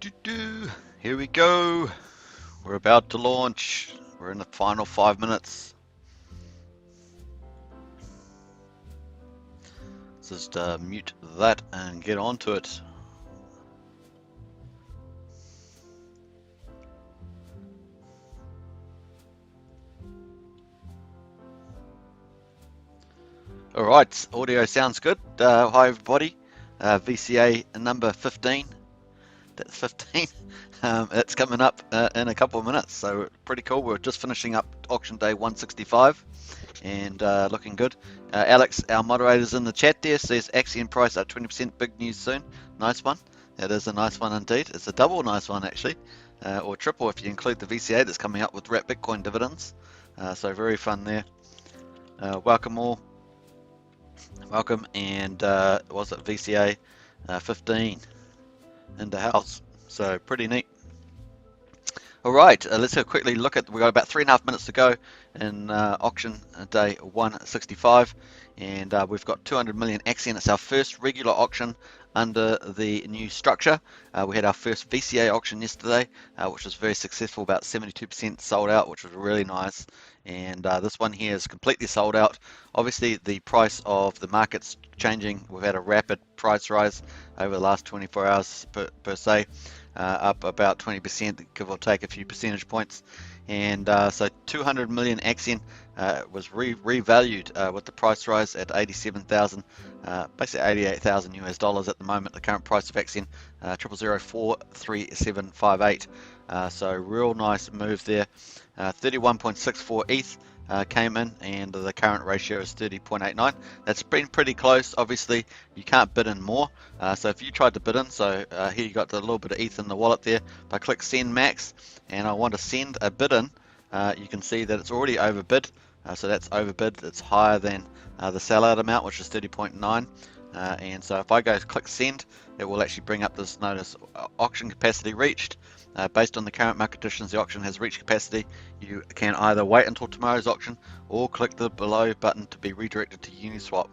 Here we go. We're about to launch. We're in the final 5 minutes. Let's just mute that and get on to it. All right, audio sounds good. Hi everybody. VCA number 15. That's 15. It's coming up in a couple of minutes, so pretty cool. We're just finishing up auction day 165 and looking good. Alex, our moderator's in the chat there, says Axion price up 20%, big news soon. Nice one. That is a nice one indeed. It's a double nice one actually, or triple if you include the VCA that's coming up with wrap Bitcoin dividends. So very fun there. Welcome all. Welcome, and was it VCA 15 in the house? So pretty neat. All right, let's have a quickly look at. We've got about 3.5 minutes to go in auction day 165, and we've got 200 million Axion. It's our first regular auction under the new structure. We had our first VCA auction yesterday, which was very successful, about 72% sold out, which was really nice. And this one here is completely sold out. Obviously, the price of the market's changing. We've had a rapid price rise over the last 24 hours per se. Up about 20%, give or take a few percentage points. And so 200 million Axion was revalued with the price rise at 87,000, basically 88,000 US dollars at the moment. The current price of Axion 00043758. So real nice move there. 31.64 ETH. Came in, and the current ratio is 30.89. That's been pretty close. Obviously, you can't bid in more. So if you tried to bid in, so here you got a little bit of ETH in the wallet there. If I click send max, and I want to send a bid in, you can see that it's already overbid. So that's overbid. It's higher than the sellout amount, which is 30.9. And so if I go click send, it will actually bring up this notice: auction capacity reached. Based on the current market conditions, the auction has reached capacity. You can either wait until tomorrow's auction or click the below button to be redirected to Uniswap.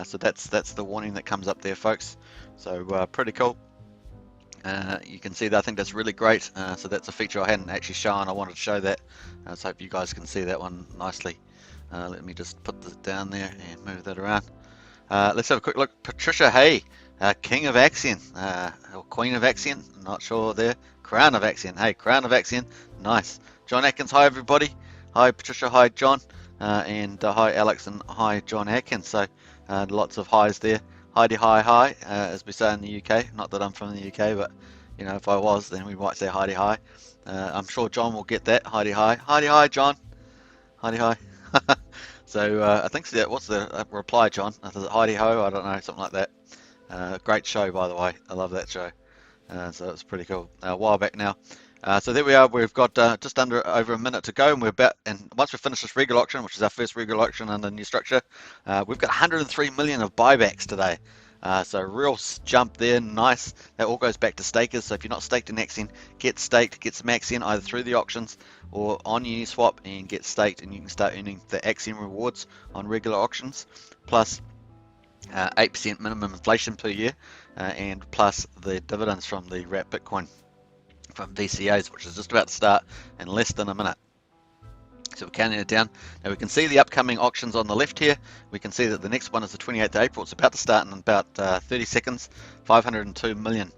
So that's the warning that comes up there, folks. So pretty cool. You can see that. I think that's really great. So that's a feature I hadn't actually shown. I wanted to show that. So I hope you guys can see that one nicely. Let me just put this down there and move that around. Let's have a quick look. Patricia Hay, King of Axion, or Queen of Axion, not sure there. Crown of Axion. Hey, Crown of Axion. Nice. John Atkins, hi everybody. Hi Patricia, hi John, and hi Alex, and hi John Atkins. So lots of highs there. Heidi hi, as we say in the UK. Not that I'm from the UK, but you know, if I was, then we might say Heidi hi. I'm sure John will get that. Heidi hi, John. Heidi hi. So I think so. What's the reply, John? Is it Heidi ho? I don't know, something like that. Great show, by the way. I love that show. So it's pretty cool. A while back now. So there we are. We've got just over a minute to go, and once we finish this regular auction, which is our first regular auction under the new structure, we've got 103 million of buybacks today. So real jump there, nice. That all goes back to stakers. So if you're not staked in Axion, get staked, get some Axion either through the auctions or on Uniswap and get staked, and you can start earning the Axion rewards on regular auctions, plus 8% minimum inflation per year, and plus the dividends from the wrap Bitcoin from VCAs, which is just about to start in less than a minute. So we're counting it down. Now we can see the upcoming auctions on the left here. We can see that the next one is the 28th of April. It's about to start in about 30 seconds. 502 million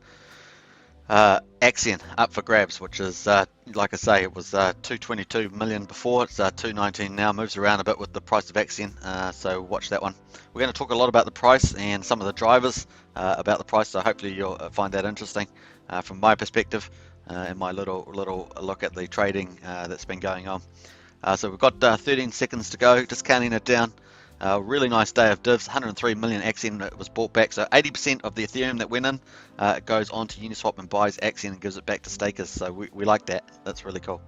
Axion up for grabs, which is, like I say, it was 222 million before. It's 219 now. Moves around a bit with the price of Axion, so watch that one. We're going to talk a lot about the price and some of the drivers about the price, so hopefully you'll find that interesting from my perspective and my little look at the trading that's been going on. So we've got 13 seconds to go, just counting it down. Really nice day of divs. 103 million Axion that was bought back. So 80% of the Ethereum that went in goes on to Uniswap and buys Axion and gives it back to stakers. So we like that. That's really cool.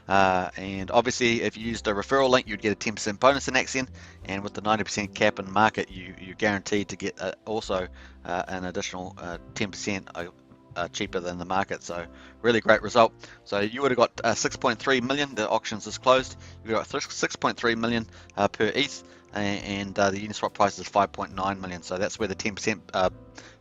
And obviously, if you used a referral link, you'd get a 10% bonus in Axion. And with the 90% cap in market, you're guaranteed to get also an additional 10% cheaper than the market. So really great result. So you would have got 6.3 million. The auctions is closed. You got 6.3 million per ETH. And the Uniswap price is 5.9 million, so that's where the 10%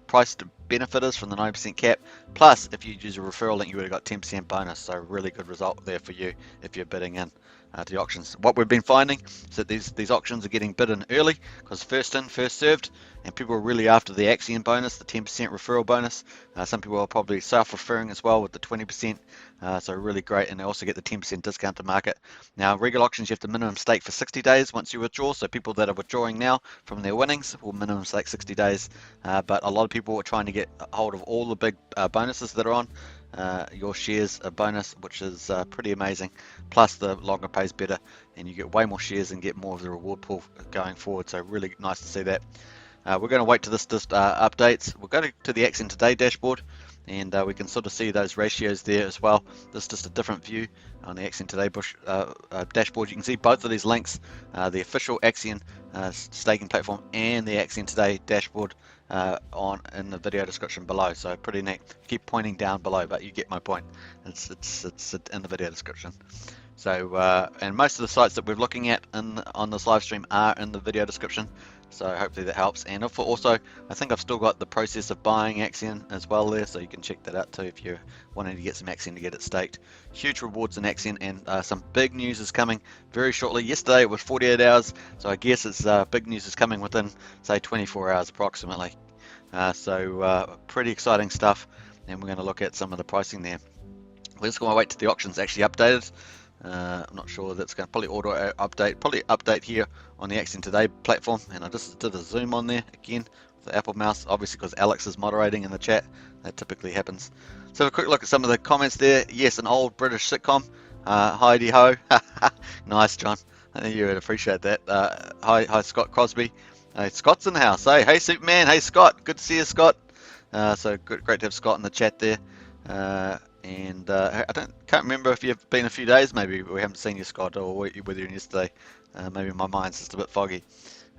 price benefit is from the 90% cap. Plus, if you use a referral link, you would have got 10% bonus. So really good result there for you if you're bidding in to the auctions. What we've been finding is that these auctions are getting bid in early because first in, first served, and people are really after the Axion bonus, the 10% referral bonus. Some people are probably self-referring as well with the 20%, so really great, and they also get the 10% discount to market. Now, regular auctions, you have to minimum stake for 60 days once you withdraw, so people that are withdrawing now from their winnings will minimum stake 60 days, but a lot of people are trying to get hold of all the big bonuses that are on. Your shares a bonus, which is pretty amazing, plus the longer pays better, and you get way more shares and get more of the reward pool going forward, so really nice to see that. We're going to wait till this updates. We'll go to the Axion Today dashboard, and we can sort of see those ratios there as well. This is just a different view on the Axion Today dashboard. You can see both of these links, the official Axion staking platform and the Axion Today dashboard in the video description below. So pretty neat. Keep pointing down below, but you get my point. It's in the video description. So and most of the sites that we're looking at on this live stream are in the video description. So hopefully that helps. And also, I think I've still got the process of buying Axion as well there, so you can check that out too if you're wanting to get some Axion to get it staked. Huge rewards in Axion, and some big news is coming very shortly. Yesterday it was 48 hours, so I guess it's big news is coming within, say, 24 hours approximately. So pretty exciting stuff, and we're going to look at some of the pricing there. We're just going to wait till the auction's actually updated. I'm not sure that's going to probably auto update here on the Axion Today platform, and I just did a zoom on there again with the Apple mouse, obviously because Alex is moderating in the chat. That typically happens. So a quick look at some of the comments there. Yes, an old British sitcom. Heidi ho. Nice, John. I think you would appreciate that. Hi Scott Crosby. Scott's in the house. Hey Superman. Hey Scott. Good to see you, Scott. So great to have Scott in the chat there. And I can't remember if you've been a few days. Maybe we haven't seen you, Scott, or whether you're in yesterday. Maybe my mind's just a bit foggy.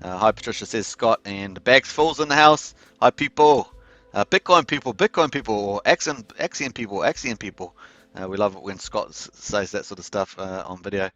Hi, Patricia, says Scott, and Bags Falls in the house. Hi, people. Bitcoin people, or Axion people. We love it when Scott says that sort of stuff on video.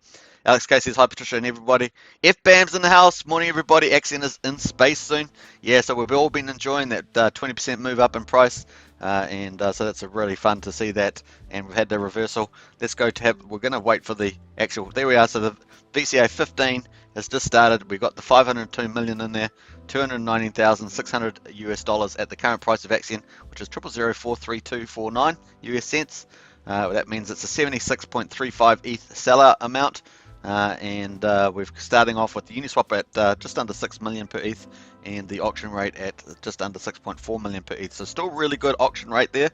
Alex K says, hi, Patricia and everybody. FBAM's in the house. Morning, everybody. Axion is in space soon. Yeah, so we've all been enjoying that 20% move up in price. And so that's really fun to see that, and we've had the reversal. Let's go to we're going to wait for the actual, there we are. So the VCA 15 has just started. We've got the 502 million in there, 219,600 US dollars at the current price of Axion, which is 0.004329 US cents. That means it's a 76.35 ETH sellout amount. And we're starting off with the Uniswap at just under 6 million per ETH, and the auction rate at just under 6.4 million per ETH. So still really good auction rate there.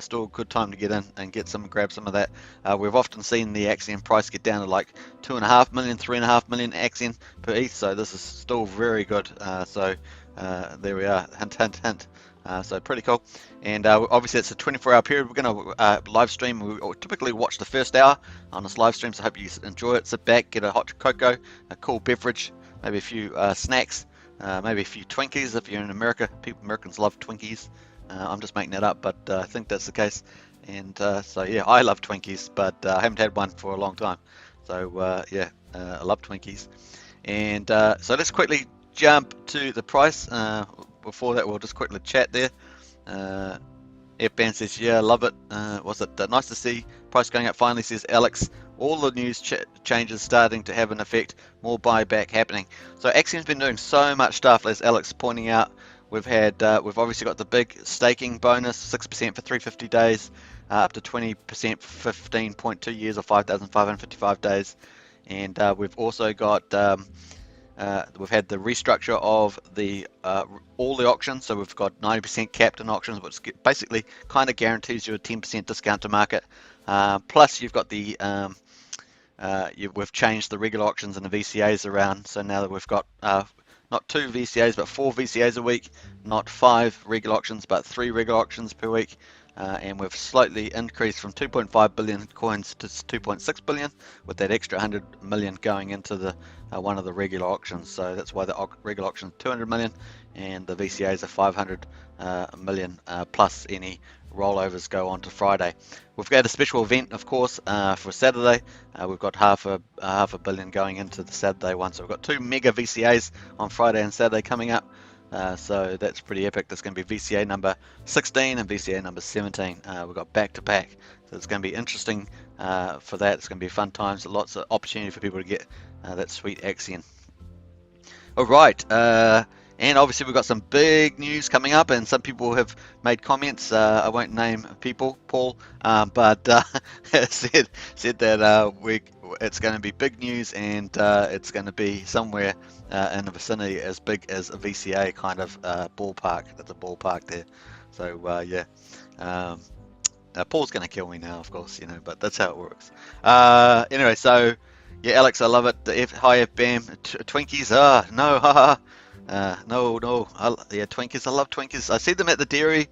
Still a good time to get in and grab some of that. We've often seen the Axion price get down to like 2.5 million, 3.5 million Axion per ETH. So this is still very good. So there we are. Hint, hint, hint. So pretty cool. And obviously it's a 24-hour period. We're going to live stream. We typically watch the first hour on this live stream, so I hope you enjoy it. Sit back, get a hot cocoa, a cool beverage, maybe a few snacks, maybe a few Twinkies if you're in America. Americans love Twinkies. I'm just making that up, but I think that's the case. And so yeah, I love Twinkies, but I haven't had one for a long time. So yeah, I love Twinkies. And so let's quickly jump to the price. Before that, we'll just quickly chat there. FBAN says, yeah, love it. Was it nice to see price going up finally, says Alex. All the news changes starting to have an effect, more buyback happening. So Axion's been doing so much stuff, as Alex pointing out. We've obviously got the big staking bonus, 6% for 350 days, up to 20% for 15.2 years or 5,555 days. And we've also got we've had the restructure of the all the auctions, so we've got 90% capped in auctions, which basically kind of guarantees you a 10% discount to market. Plus, you've got the we've changed the regular auctions and the VCAs around, so now that we've got not 2 VCAs but 4 VCAs a week, not 5 regular auctions but 3 regular auctions per week. And we've slightly increased from 2.5 billion coins to 2.6 billion, with that extra 100 million going into the one of the regular auctions. So that's why the regular auction is 200 million and the VCAs are 500 million, plus any rollovers go on to Friday. We've got a special event, of course, for Saturday. We've got half a billion going into the Saturday one. So we've got 2 mega VCAs on Friday and Saturday coming up. So that's pretty epic. There's going to be VCA number 16 and VCA number 17. We've got back to back, so it's going to be interesting for that. It's going to be fun times. Lots of opportunity for people to get that sweet Axion. All right, and obviously we've got some big news coming up, and some people have made comments. I won't name people, Paul, but said that it's going to be big news, and it's going to be somewhere in the vicinity as big as a VCA kind of ballpark. That's a ballpark there. So yeah. Paul's going to kill me now, of course, but that's how it works. Anyway, so yeah, Alex, I love it. The high FBAM Twinkies. No, haha. No. Yeah, Twinkies. I love Twinkies. I see them at the dairy,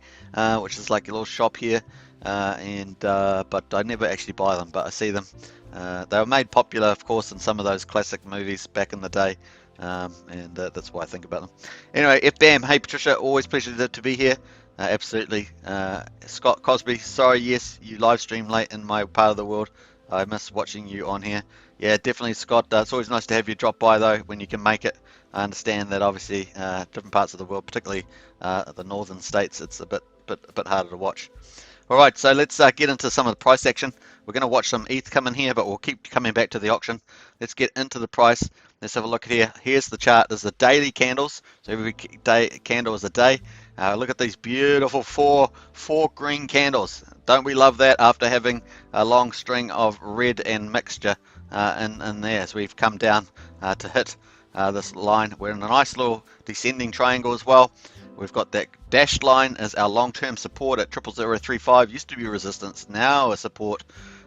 which is like a little shop here, but I never actually buy them. But I see them. They were made popular, of course, in some of those classic movies back in the day, and that's why I think about them. Anyway, FBAM. Hey, Patricia, always pleasure to be here. Absolutely. Scott Cosby, sorry, yes, you live stream late in my part of the world. I miss watching you on here. Yeah, definitely, Scott. It's always nice to have you drop by, though, when you can make it. I understand that, obviously, different parts of the world, particularly the northern states, it's a bit harder to watch. All right, so let's get into some of the price action. We're going to watch some ETH come in here, but we'll keep coming back to the auction. Let's get into the price. Let's have a look here. Here's the chart. There's the daily candles. So every day candle is a day. Look at these beautiful four green candles. Don't we love that after having a long string of red and mixture in there as we've come down to hit this line. We're in a nice little descending triangle as well. We've got that dashed line as our long-term support at 00035. Used to be resistance, now a support.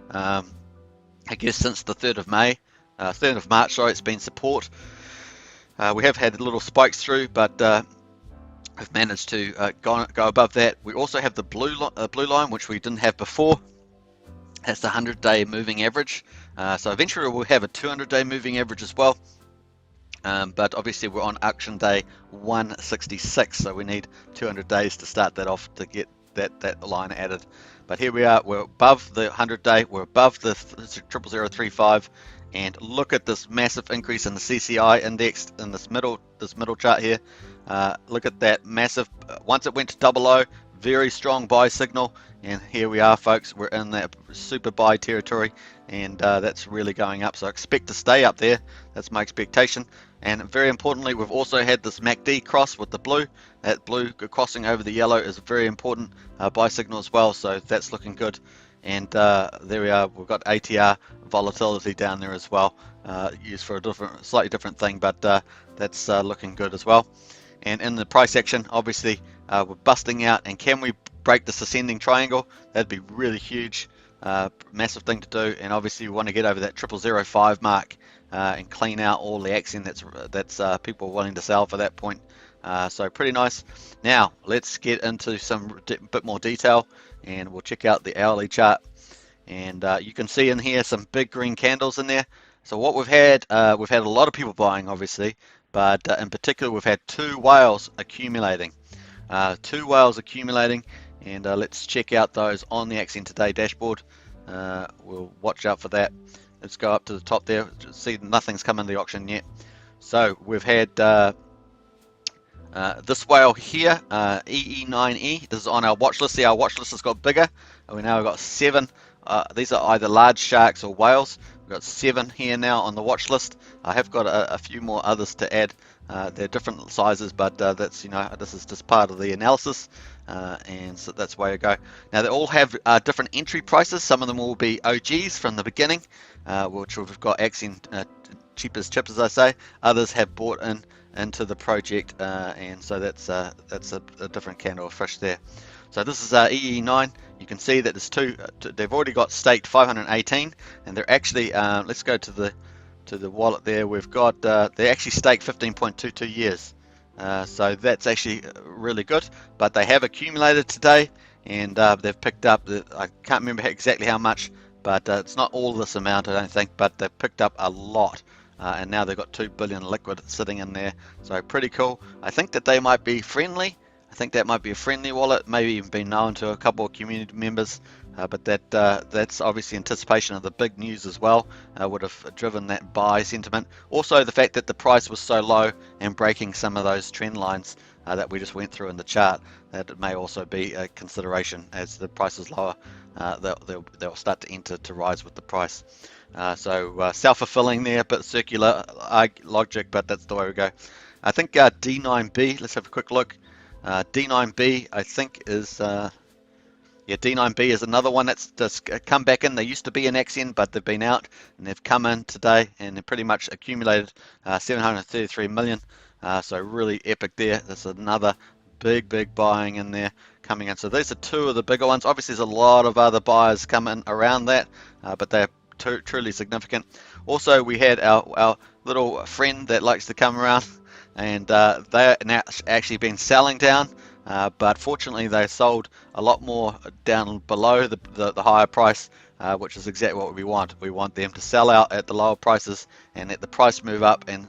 I guess since the 3rd of March, sorry, it's been support. We have had little spikes through, but have managed to go above that. We also have the blue line, which we didn't have before. That's the 100-day moving average. So eventually we'll have a 200-day moving average as well. But obviously we're on auction day 166, so we need 200 days to start that off to get that line added. But here we are, we're above the 100-day, we're above the 00035, and look at this massive increase in the CCI index in this middle chart here. Look at that massive, once it went to 00, very strong buy signal, and here we are, folks, we're in that super buy territory, and that's really going up, so I expect to stay up there. That's my expectation. And very importantly, we've also had this MACD cross with the blue. That blue crossing over the yellow is a very important buy signal as well, so that's looking good. And there we are, we've got ATR volatility down there as well, used for a slightly different thing, but that's looking good as well. And in the price action, obviously, we're busting out, and can we break this ascending triangle? That'd be really huge, massive thing to do, and obviously we want to get over that 0005 mark and clean out all the Axion that's people willing to sell for that point. So pretty nice. Now let's get into some bit more detail, and we'll check out the hourly chart. And you can see in here some big green candles in there. So what we've had a lot of people buying, obviously, but in particular we've had two whales accumulating. And let's check out those on the Axion Today dashboard. We'll watch out for that. Let's go up to the top there. See, nothing's come in the auction yet. So we've had this whale here, EE9E. This is on our watch list. See, our watch list has got bigger. We now got 7. These are either large sharks or whales. We've got 7 here now on the watch list. I have got a few more others to add. They're different sizes, but that's, this is just part of the analysis, and so that's the way to go. Now they all have different entry prices. Some of them will be OGs from the beginning, which we've got Axion cheap as chips, as I say. Others have bought into the project, and so that's a different candle of fish there. So this is EE9. You can see that there's two. They've already got staked 518, and they're actually. Let's go to the wallet there. We've got they actually staked 15.22 years. So that's actually really good. But they have accumulated today, and they've picked up. I can't remember exactly how much, but it's not all this amount, I don't think. But they've picked up a lot. And now they've got 2 billion liquid sitting in there. So pretty cool. I think that they might be friendly. I think that might be a friendly wallet, maybe even been known to a couple of community members, but that's obviously anticipation of the big news as well, would have driven that buy sentiment. Also the fact that the price was so low and breaking some of those trend lines that we just went through in the chart, that it may also be a consideration as the price is lower. They'll start to enter to rise with the price. So self-fulfilling there, but circular logic, but that's the way we go. I think D9B, let's have a quick look. D9B, I think, is D9B is another one that's just come back in. They used to be in Axion, but they've been out and they've come in today and they've pretty much accumulated 733 million. So really epic there. There's another big buying in there coming in. So these are two of the bigger ones. Obviously, there's a lot of other buyers coming around that, but they're truly significant. Also, we had our little friend that likes to come around, and they're now actually been selling down. But fortunately, they sold a lot more down below the higher price, which is exactly what we want. We want them to sell out at the lower prices and let the price move up. And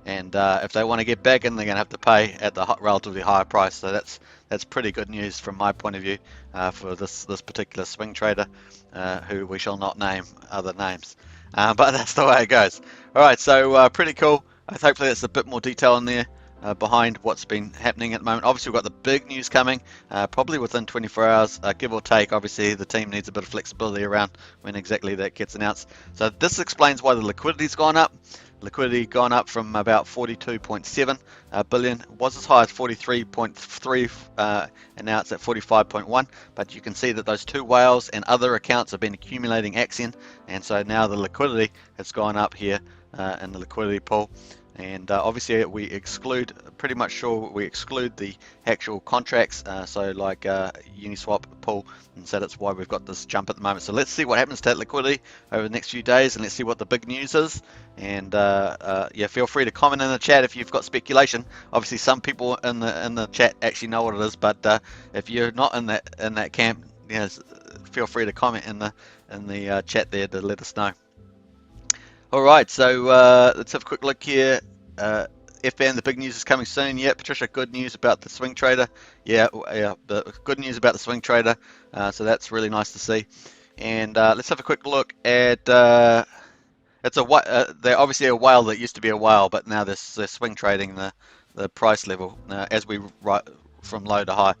if they want to get back in, they're going to have to pay at the relatively higher price. So that's pretty good news from my point of view for this particular swing trader, who we shall not name other names. But that's the way it goes. All right, so pretty cool. Hopefully that's a bit more detail in there. Behind what's been happening at the moment. Obviously, we've got the big news coming, probably within 24 hours, give or take. Obviously, the team needs a bit of flexibility around when exactly that gets announced. So this explains why the liquidity's gone up. Liquidity gone up from about 42.7 billion, was as high as 43.3, and now it's at 45.1. But you can see that those two whales and other accounts have been accumulating Axion, and so now the liquidity has gone up here in the liquidity pool. And obviously we exclude, pretty much sure we exclude the actual contracts, so like Uniswap pool, and so that's why we've got this jump at the moment. So let's see what happens to that liquidity over the next few days, and let's see what the big news is. And yeah, feel free to comment in the chat if you've got speculation. Obviously some people in the chat actually know what it is, but if you're not in that camp, you know, feel free to comment in the chat there to let us know. All right, so let's have a quick look here. FBAN, the big news is coming soon. Yeah, Patricia, good news about the swing trader. Yeah, the good news about the swing trader. So that's really nice to see. And let's have a quick look at. They're obviously a whale that used to be a whale, but now they're swing trading the price level as we write from low to high.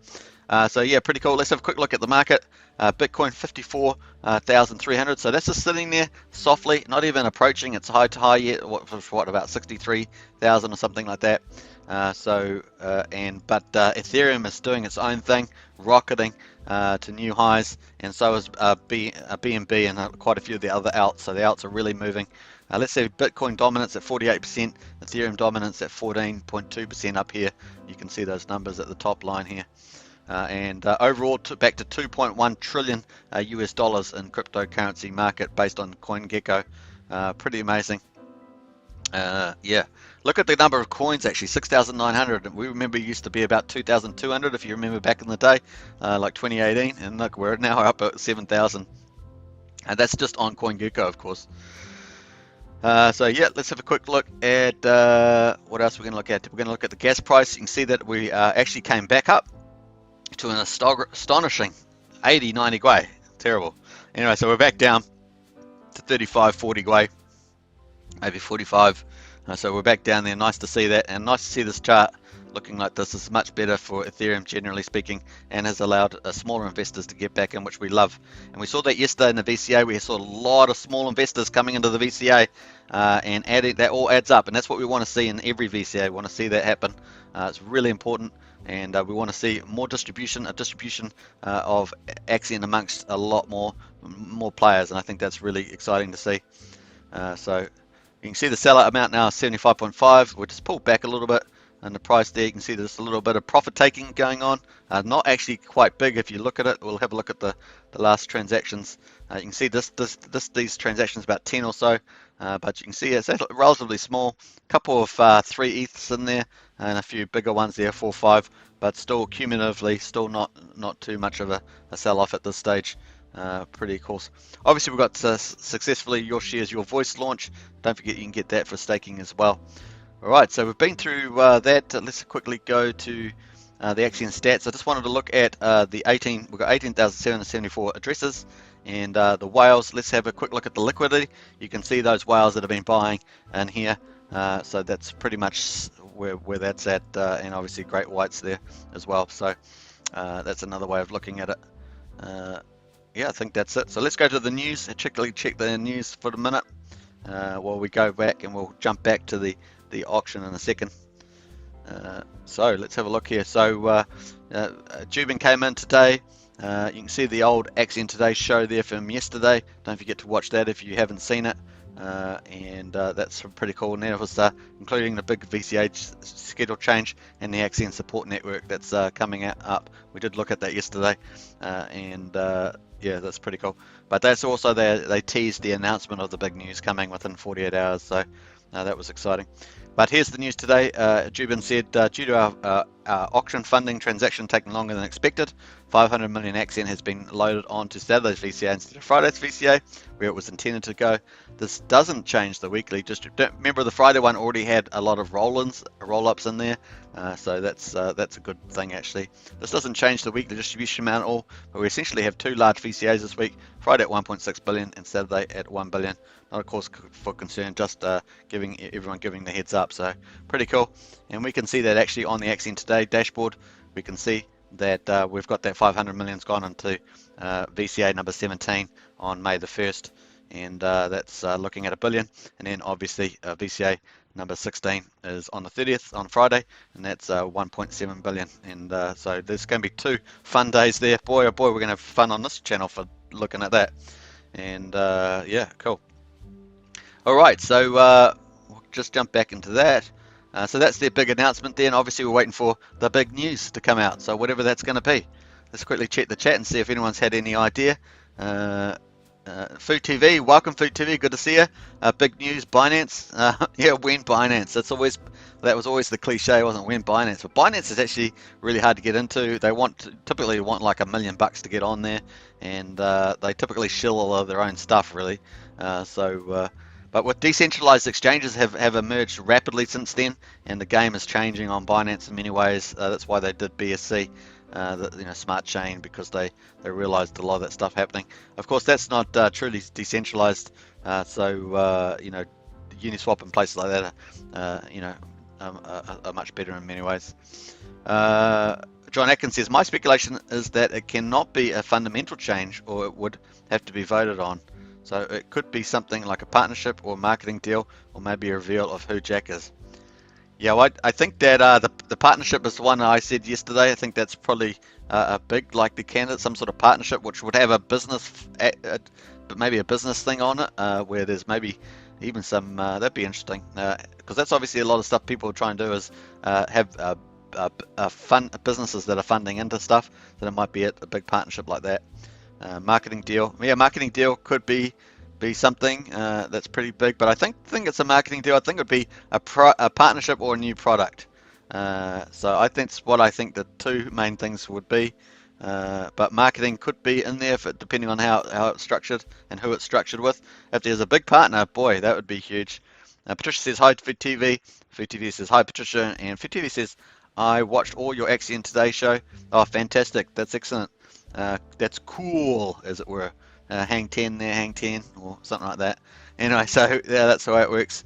So yeah, pretty cool. Let's have a quick look at the market. Bitcoin 54,300. So that's just sitting there softly, not even approaching its high to high yet. What about 63,000 or something like that. But Ethereum is doing its own thing, rocketing to new highs, and so is BNB and quite a few of the other alts. So the alts are really moving. Let's see Bitcoin dominance at 48%, Ethereum dominance at 14.2% up here. You can see those numbers at the top line here. Overall, back to 2.1 trillion US dollars in cryptocurrency market based on CoinGecko. Pretty amazing. Yeah, look at the number of coins actually, 6,900. We remember it used to be about 2,200 if you remember back in the day, like 2018. And look, we're now up at 7,000. And that's just on CoinGecko, of course. So yeah, let's have a quick look at what else we're going to look at. We're going to look at the gas price. You can see that we actually came back up to an astonishing 80-90 Gwei. Terrible. Anyway, so we're back down to 35-40 Gwei, maybe 45. So we're back down there. Nice to see that, and nice to see this chart looking like this is much better for Ethereum generally speaking, and has allowed smaller investors to get back in, which we love. And we saw that yesterday in the VCA. We saw a lot of small investors coming into the VCA, and adding that all adds up, and that's what we want to see in every VCA. We want to see that happen. It's really important. And we want to see more distribution, a distribution of Axion amongst a lot more players, and I think that's really exciting to see. So you can see the seller amount now is 75.5. We'll just pull back a little bit, and the price there, you can see there's a little bit of profit taking going on. Not actually quite big if you look at it. We'll have a look at the last transactions. You can see these transactions about 10 or so, but you can see it's relatively small. A couple of 3 ETHs in there, and a few bigger ones there, 4 or 5, but still cumulatively, still not too much of a sell-off at this stage. Pretty cool. Obviously, we've got successfully Your Shares, Your Voice launch. Don't forget you can get that for staking as well. All right, so we've been through that. Let's quickly go to the Axion stats. I just wanted to look at we've got 18,774 addresses, and the whales. Let's have a quick look at the liquidity. You can see those whales that have been buying in here. So that's pretty much where that's at, and obviously great whites there as well. So that's another way of looking at it. Yeah, I think that's it. So let's go to the news and check the news for a minute while we go back, and we'll jump back to the auction in a second. So let's have a look here. So Jubin came in today. You can see the old Axion Today show there from yesterday. Don't forget to watch that if you haven't seen it. And that's pretty cool. And that was including the big VCA schedule change and the Axion support network that's coming up. We did look at that yesterday, and yeah, that's pretty cool. But that's also they teased the announcement of the big news coming within 48 hours. So that was exciting. But here's the news today. Jubin said, due to our auction funding transaction taking longer than expected, 500 million Axion has been loaded onto Saturday's VCA instead of Friday's VCA, where it was intended to go. This doesn't change the weekly. Just remember, the Friday one already had a lot of roll-ups in there, so that's a good thing actually. This doesn't change the weekly distribution amount at all, but we essentially have two large VCAs this week: Friday at 1.6 billion and Saturday at 1 billion. Not a cause for concern, just giving the heads up. So pretty cool, and we can see that actually on the Axion Today dashboard. We can see that we've got that 500 million's gone into VCA number 17 on May the 1st, and that's looking at $1 billion. And then obviously VCA number 16 is on the 30th on Friday, and that's 1.7 billion. And so there's going to be 2 fun days there. Boy, oh boy, we're going to have fun on this channel for looking at that. And yeah, cool. All right, so we'll just jump back into that. So that's their big announcement there, and obviously we're waiting for the big news to come out. So whatever that's going to be, let's quickly check the chat and see if anyone's had any idea. Food TV, welcome Food TV, good to see you. Big news, Binance. Yeah, when Binance. That was always the cliche, wasn't it? When Binance. But Binance is actually really hard to get into. They typically want like $1 million to get on there, and they typically shill all of their own stuff really. But with decentralized exchanges have emerged rapidly since then, and the game is changing on Binance in many ways. That's why they did BSC, Smart Chain, because they realized a lot of that stuff happening. Of course, that's not truly decentralized. Uniswap and places like that, are much better in many ways. John Atkins says, my speculation is that it cannot be a fundamental change, or it would have to be voted on. So it could be something like a partnership or marketing deal, or maybe a reveal of who Jack is. Yeah, well, I think that the partnership is the one I said yesterday. I think that's probably a big likely candidate, some sort of partnership which would have a business, but maybe a business thing on it, where there's maybe even some, that'd be interesting, because that's obviously a lot of stuff people try and do is have businesses that are funding into stuff, so there might be a big partnership like that. Marketing deal. Yeah, marketing deal could be something that's pretty big, but I think it's a marketing deal. I think it would be a partnership or a new product. So I think that's what I think the 2 main things would be. But marketing could be in there depending on how it's structured and who it's structured with. If there's a big partner, boy, that would be huge. Patricia says hi to Food TV. Food TV says hi, Patricia, and Food TV says I watched all your Axion Today show. Oh, fantastic! That's excellent. That's cool, as it were. Hang 10 there, hang 10, or something like that. Anyway, so yeah, that's the way it works.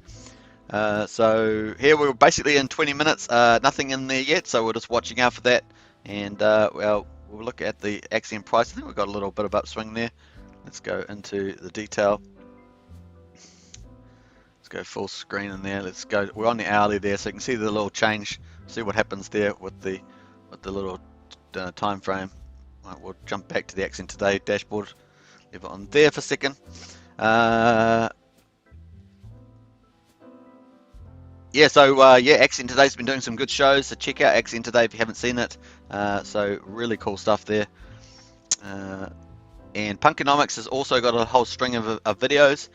So here we're basically in 20 minutes, nothing in there yet, so we're just watching out for that. And we'll look at the Axion price. I think we've got a little bit of upswing there. Let's go into the detail. Let's go full screen in there. Let's go. We're on the hourly there, so you can see the little change. See what happens there with the little time frame. Right, we'll jump back to the Axion Today dashboard. Leave it on there for a second. Axion Today's been doing some good shows, so check out Axion Today if you haven't seen it. So really cool stuff there. And Punkonomics has also got a whole string of videos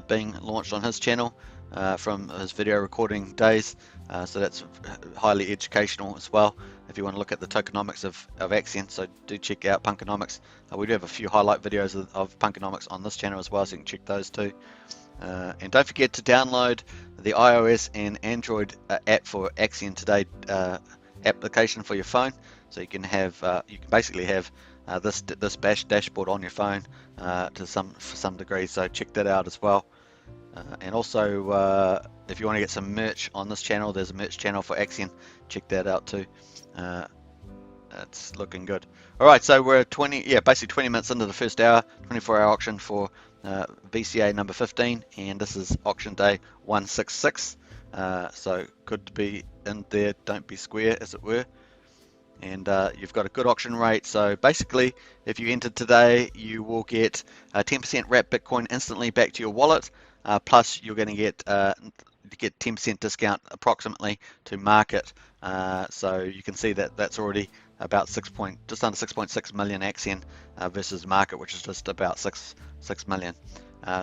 being launched on his channel from his video recording days. So that's highly educational as well if you want to look at the tokenomics of Axion. So do check out Punkonomics. We do have a few highlight videos of Punkonomics on this channel as well, so you can check those too. And don't forget to download the iOS and Android app for Axion Today application for your phone, so you can basically have this bash dashboard on your phone to some degree. So check that out as well. And also, if you want to get some merch on this channel, there's a merch channel for Axion. Check that out too. It's looking good. All right, so we're basically 20 minutes into the first hour, 24-hour auction for VCA number 15, and this is auction day 166. So good to be in there. Don't be square, as it were. And you've got a good auction rate. So basically, if you entered today, you will get 10% wrapped Bitcoin instantly back to your wallet. Plus, you're going to get 10% discount approximately to market. So you can see that that's already about just under 6.6 million Axion versus market, which is just about 6 million.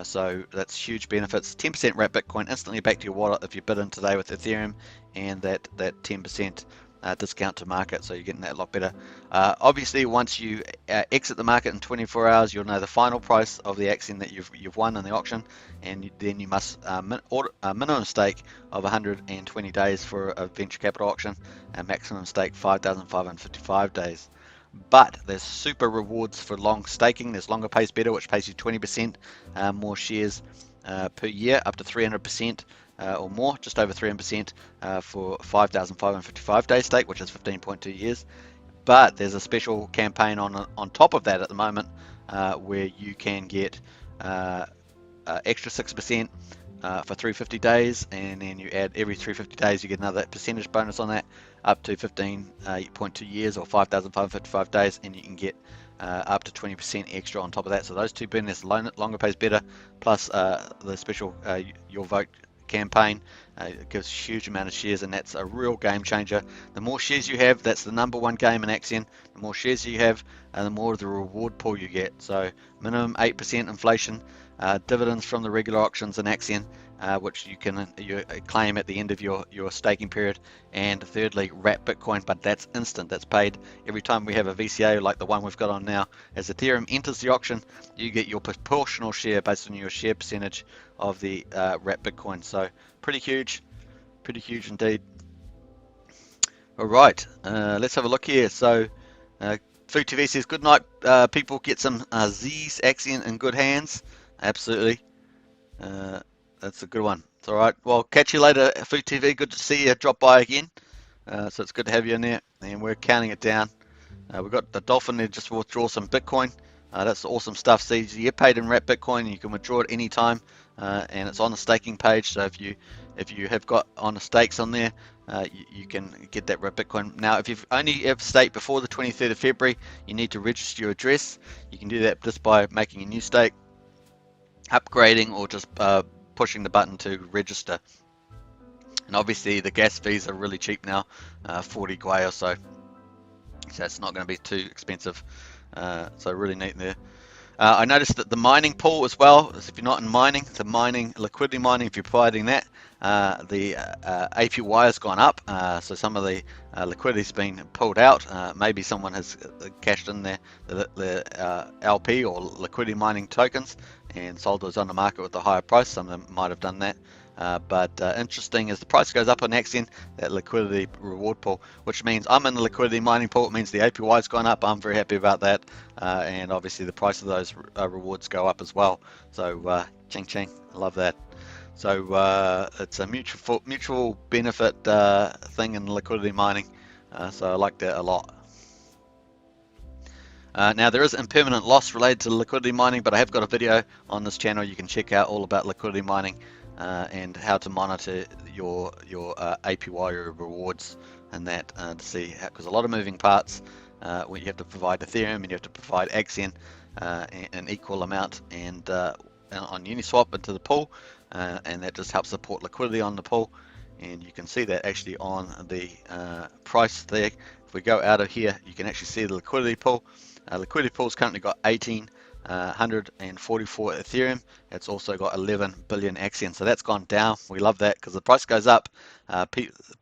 So that's huge benefits. 10% wrapped Bitcoin instantly back to your wallet if you bid in today with Ethereum, and that 10% discount to market, so you're getting that a lot better. Obviously, once you exit the market in 24 hours, you'll know the final price of the Axion that you've won in the auction, and then you must minimum stake of 120 days for a venture capital auction, and maximum stake 5,555 days. But there's super rewards for long staking. There's longer pays better, which pays you 20% more shares per year, up to 300%. Or more, just over 300% for 5,555 day stake, which is 15.2 years. But there's a special campaign on top of that at the moment where you can get extra 6% for 350 days, and then you add every 350 days you get another percentage bonus on that, up to 15.2 years or 5,555 days, and you can get up to 20% extra on top of that. So those two benefits, longer pays better, plus the special your vote campaign. It gives a huge amount of shares, and that's a real game changer. The more shares you have, that's the number one game in Axion. The more shares you have, the more of the reward pool you get. So minimum 8% inflation, dividends from the regular auctions in Axion, which you claim at the end of your staking period, and thirdly, wrapped Bitcoin, but that's instant. That's paid every time we have a VCA like the one we've got on now. As Ethereum enters the auction, you get your proportional share based on your share percentage of the wrapped Bitcoin. So pretty huge indeed. All right, let's have a look here. So Food TV says, good night, people. Get some Z's Axion in good hands. Absolutely. That's a good one. It's all right. Well, catch you later, Food TV. Good to see you drop by again. So it's good to have you in there. And we're counting it down. We've got the Dolphin there just to withdraw some Bitcoin. That's awesome stuff. See, you get paid in wrapped Bitcoin, and you can withdraw it anytime. And it's on the staking page. So if you have got on the stakes on there, you can get that wrapped Bitcoin. Now, if you've only ever staked before the 23rd of February, you need to register your address. You can do that just by making a new stake, upgrading, or just pushing the button to register. And obviously the gas fees are really cheap now, 40 Gwei or so. So it's not going to be too expensive. So really neat there. I noticed that the mining pool as well, if you're not in mining, the liquidity mining, if you're providing that, the APY has gone up. So some of the liquidity's been pulled out. Maybe someone has cashed in the LP or liquidity mining tokens and sold those on the market with a higher price. Some of them might have done that. But interesting, as the price goes up on Axion, that liquidity reward pool, which means I'm in the liquidity mining pool. It means the APY's gone up. I'm very happy about that. And obviously the price of those rewards go up as well. So ching ching, I love that. So it's a mutual benefit thing in liquidity mining. So I like that a lot. Now there is impermanent loss related to liquidity mining, but I have got a video on this channel you can check out all about liquidity mining and how to monitor your APY or rewards and that to see, because a lot of moving parts where you have to provide Ethereum and you have to provide Axion an equal amount and on Uniswap into the pool, and that just helps support liquidity on the pool. And you can see that actually on the price there. If we go out of here, you can actually see the liquidity pool. Liquidity pool's currently got 1,844 Ethereum. It's also got 11 billion Axion. So that's gone down. We love that because the price goes up.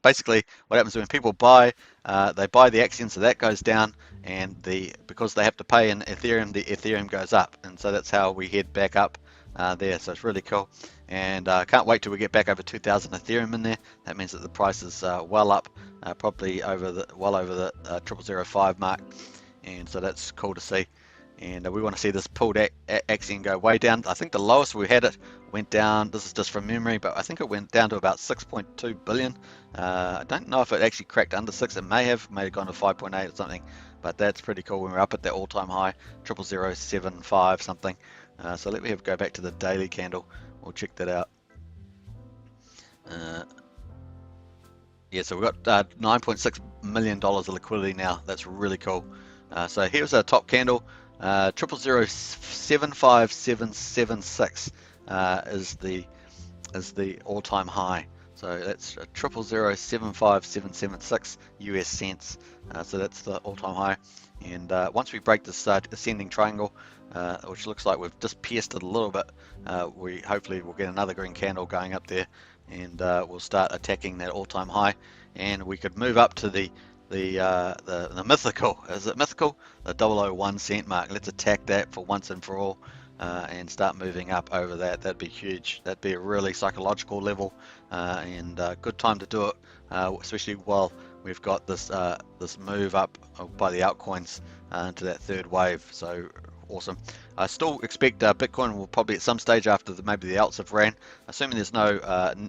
Basically, what happens when people buy, they buy the Axion, so that goes down, and because they have to pay in Ethereum, the Ethereum goes up, and so that's how we head back up there. So it's really cool, and I can't wait till we get back over 2,000 Ethereum in there. That means that the price is well up, probably well over the 0005 mark. And so that's cool to see. and we want to see this pulled Axion go way down. I think the lowest we had it went down, this is just from memory, but I think it went down to about 6.2 billion. I don't know if it actually cracked under 6. It may have gone to 5.8 or something, but that's pretty cool when we're up at that all-time high, 00075 something. So let me go back to the daily candle. We'll check that out. Yeah, so we've got $9.6 million of liquidity now. That's really cool. So here's our top candle. 0007576 is the all-time high. So that's 0007576 US cents. So that's the all-time high. And once we break this ascending triangle, which looks like we've just pierced it a little bit, we hopefully will get another green candle going up there, and we'll start attacking that all-time high, and we could move up to the mythical, is it mythical? The 001 cent mark. Let's attack that for once and for all, and start moving up over that. That'd be huge. That'd be a really psychological level, and good time to do it, especially while we've got this this move up by the altcoins into that third wave. So awesome. I still expect Bitcoin will probably at some stage after maybe the alts have ran, assuming there's no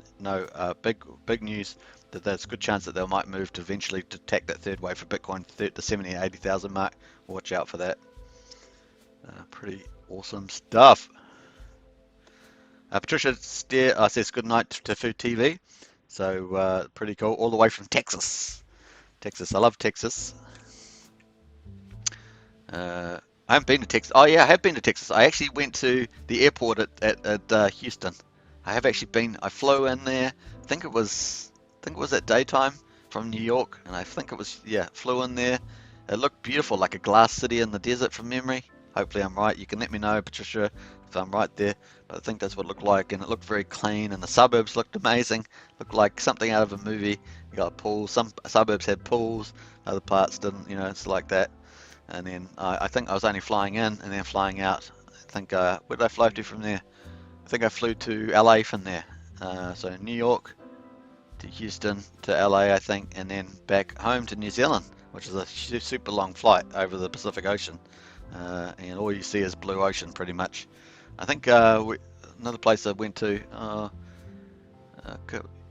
big news, that there's a good chance that they might move to eventually to attack that third wave for Bitcoin, the 70 and 80,000 mark. Watch out for that. Pretty awesome stuff. Patricia says good night to Food TV. So pretty cool, all the way from Texas. I love Texas. I haven't been to Texas. Oh yeah, I have been to Texas. I actually went to the airport at Houston. I have actually been. I flew in there. I think it was at daytime from New York, and I think it was, yeah, flew in there. It looked beautiful, like a glass city in the desert from memory. Hopefully I'm right. You can let me know, Patricia, if I'm right there. But I think that's what it looked like, and it looked very clean, and the suburbs looked amazing. Looked like something out of a movie. You got a pool. Some suburbs had pools, other parts didn't. You know, it's like that. And then I think I was only flying in and then flying out. I think where did I fly to from there? I think I flew to LA from there. So New York to Houston to LA, I think, and then back home to New Zealand, which is a super long flight over the Pacific Ocean, and all you see is blue ocean pretty much. I think another place I went to,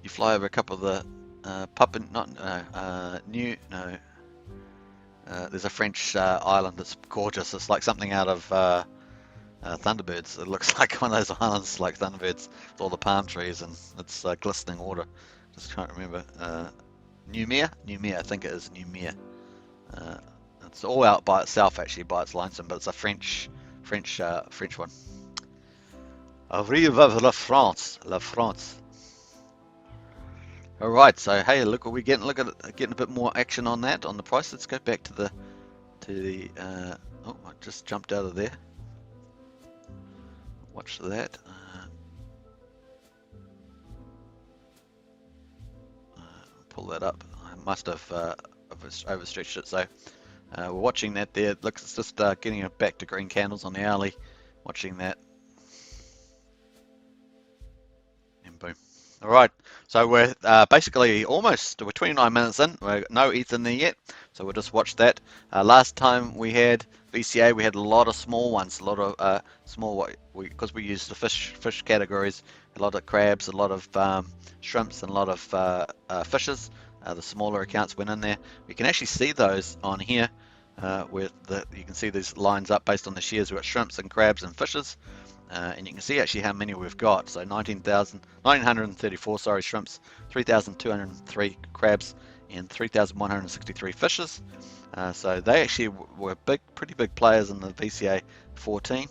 you fly over a couple of the there's a French island that's gorgeous. It's like something out of Thunderbirds. It looks like one of those islands like Thunderbirds with all the palm trees, and it's glistening water. Just can't remember. Noumea, I think it is Noumea. It's all out by itself, actually, by its lonesome, but it's a French one. Vive la France, la France. All right, so hey, look what we're getting. Look at getting a bit more action on that, on the price. Let's go back to the oh, I just jumped out of there. Watch that. Pull that up. I must have overstretched it. So we're watching that there. It looks, it's just getting it back to green candles on the hourly. Watching that. And boom. All right. So we're basically we're 29 minutes in. We're no ETH in there yet. So we'll just watch that. Last time we had VCA, we had a lot of small ones, a lot of small, because we used the fish categories, a lot of crabs, a lot of shrimps, and a lot of fishes. The smaller accounts went in there. We can actually see those on here, where you can see these lines up based on the shares. We've got shrimps and crabs and fishes, and you can see actually how many we've got. So 934 shrimps, 3,203 crabs, and 3,163 fishes. So they actually were pretty big players in the VCA 14.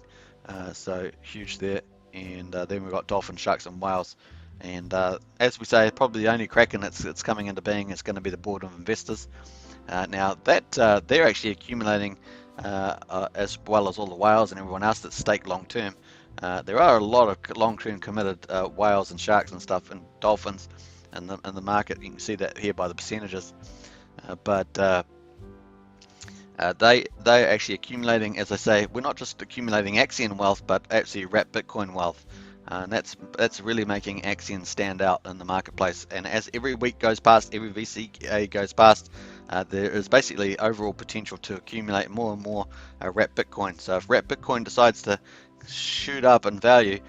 So huge there. And then we've got dolphins, sharks, and whales. And as we say, probably the only kraken that's coming into being is going to be the board of investors. Now that they're actually accumulating, as well as all the whales and everyone else that's staked long term. There are a lot of long-term committed whales and sharks and stuff, and dolphins in the market. You can see that here by the percentages. But they're actually accumulating, as I say, we're not just accumulating Axion wealth, but actually wrapped Bitcoin wealth. And that's really making Axion stand out in the marketplace. And as every week goes past, every VCA goes past, there is basically overall potential to accumulate more and more wrapped Bitcoin. So if wrapped Bitcoin decides to shoot up in value,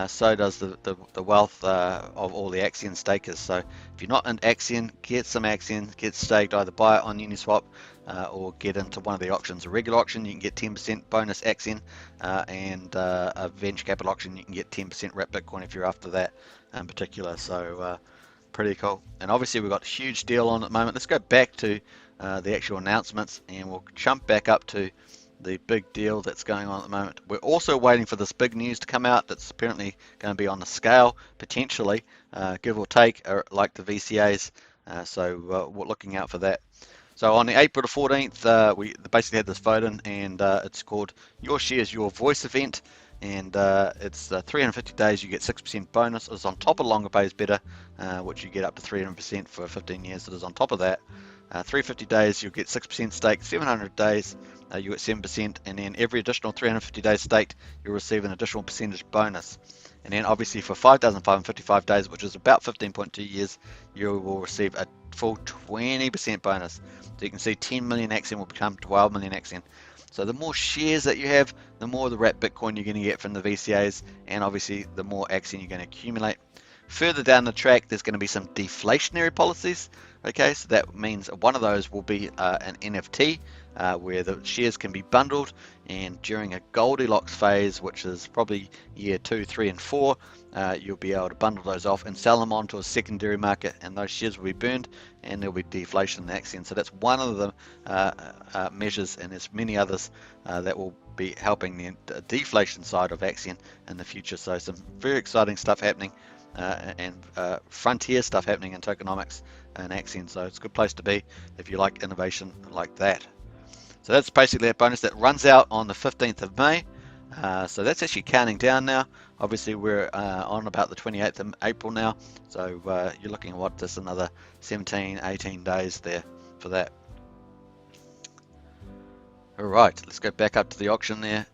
so does the wealth of all the Axion stakers. So if you're not in Axion, get some Axion, get staked, either buy it on Uniswap or get into one of the auctions. A regular auction, you can get 10% bonus Axion, and a venture capital auction, you can get 10% wrapped Bitcoin if you're after that in particular. So pretty cool. And obviously we've got a huge deal on at the moment. Let's go back to the actual announcements, and we'll jump back up to the big deal that's going on at the moment. We're also waiting for this big news to come out that's apparently going to be on the scale, potentially, give or take, like the VCAs. So we're looking out for that. So on the April the 14th, we basically had this vote in, and it's called Your Shares, Your Voice event. And it's 350 days, you get 6% bonus. It's on top of longer pays better, which you get up to 300% for 15 years. It is on top of that. 350 days, you'll get 6% stake. 700 days, you get 7%. And then every additional 350 days staked, you'll receive an additional percentage bonus. And then obviously for 5,555 days, which is about 15.2 years, you will receive a full 20% bonus. So you can see 10 million Axion will become 12 million Axion. So the more shares that you have, the more the wrapped Bitcoin you're going to get from the VCAs, and obviously the more Axion you're going to accumulate. Further down the track, there's going to be some deflationary policies. Okay, so that means one of those will be an NFT, where the shares can be bundled, and during a Goldilocks phase, which is probably year 2, 3, and 4, you'll be able to bundle those off and sell them onto a secondary market, and those shares will be burned, and there'll be deflation in the Axion. So that's one of the measures, and there's many others that will be helping the deflation side of Axion in the future. So some very exciting stuff happening, and frontier stuff happening in tokenomics and Axion. So it's a good place to be if you like innovation like that. So that's basically a bonus that runs out on the 15th of May. So that's actually counting down now. Obviously we're on about the 28th of April now. So you're looking at what, just another 17, 18 days there for that. All right, let's go back up to the auction there.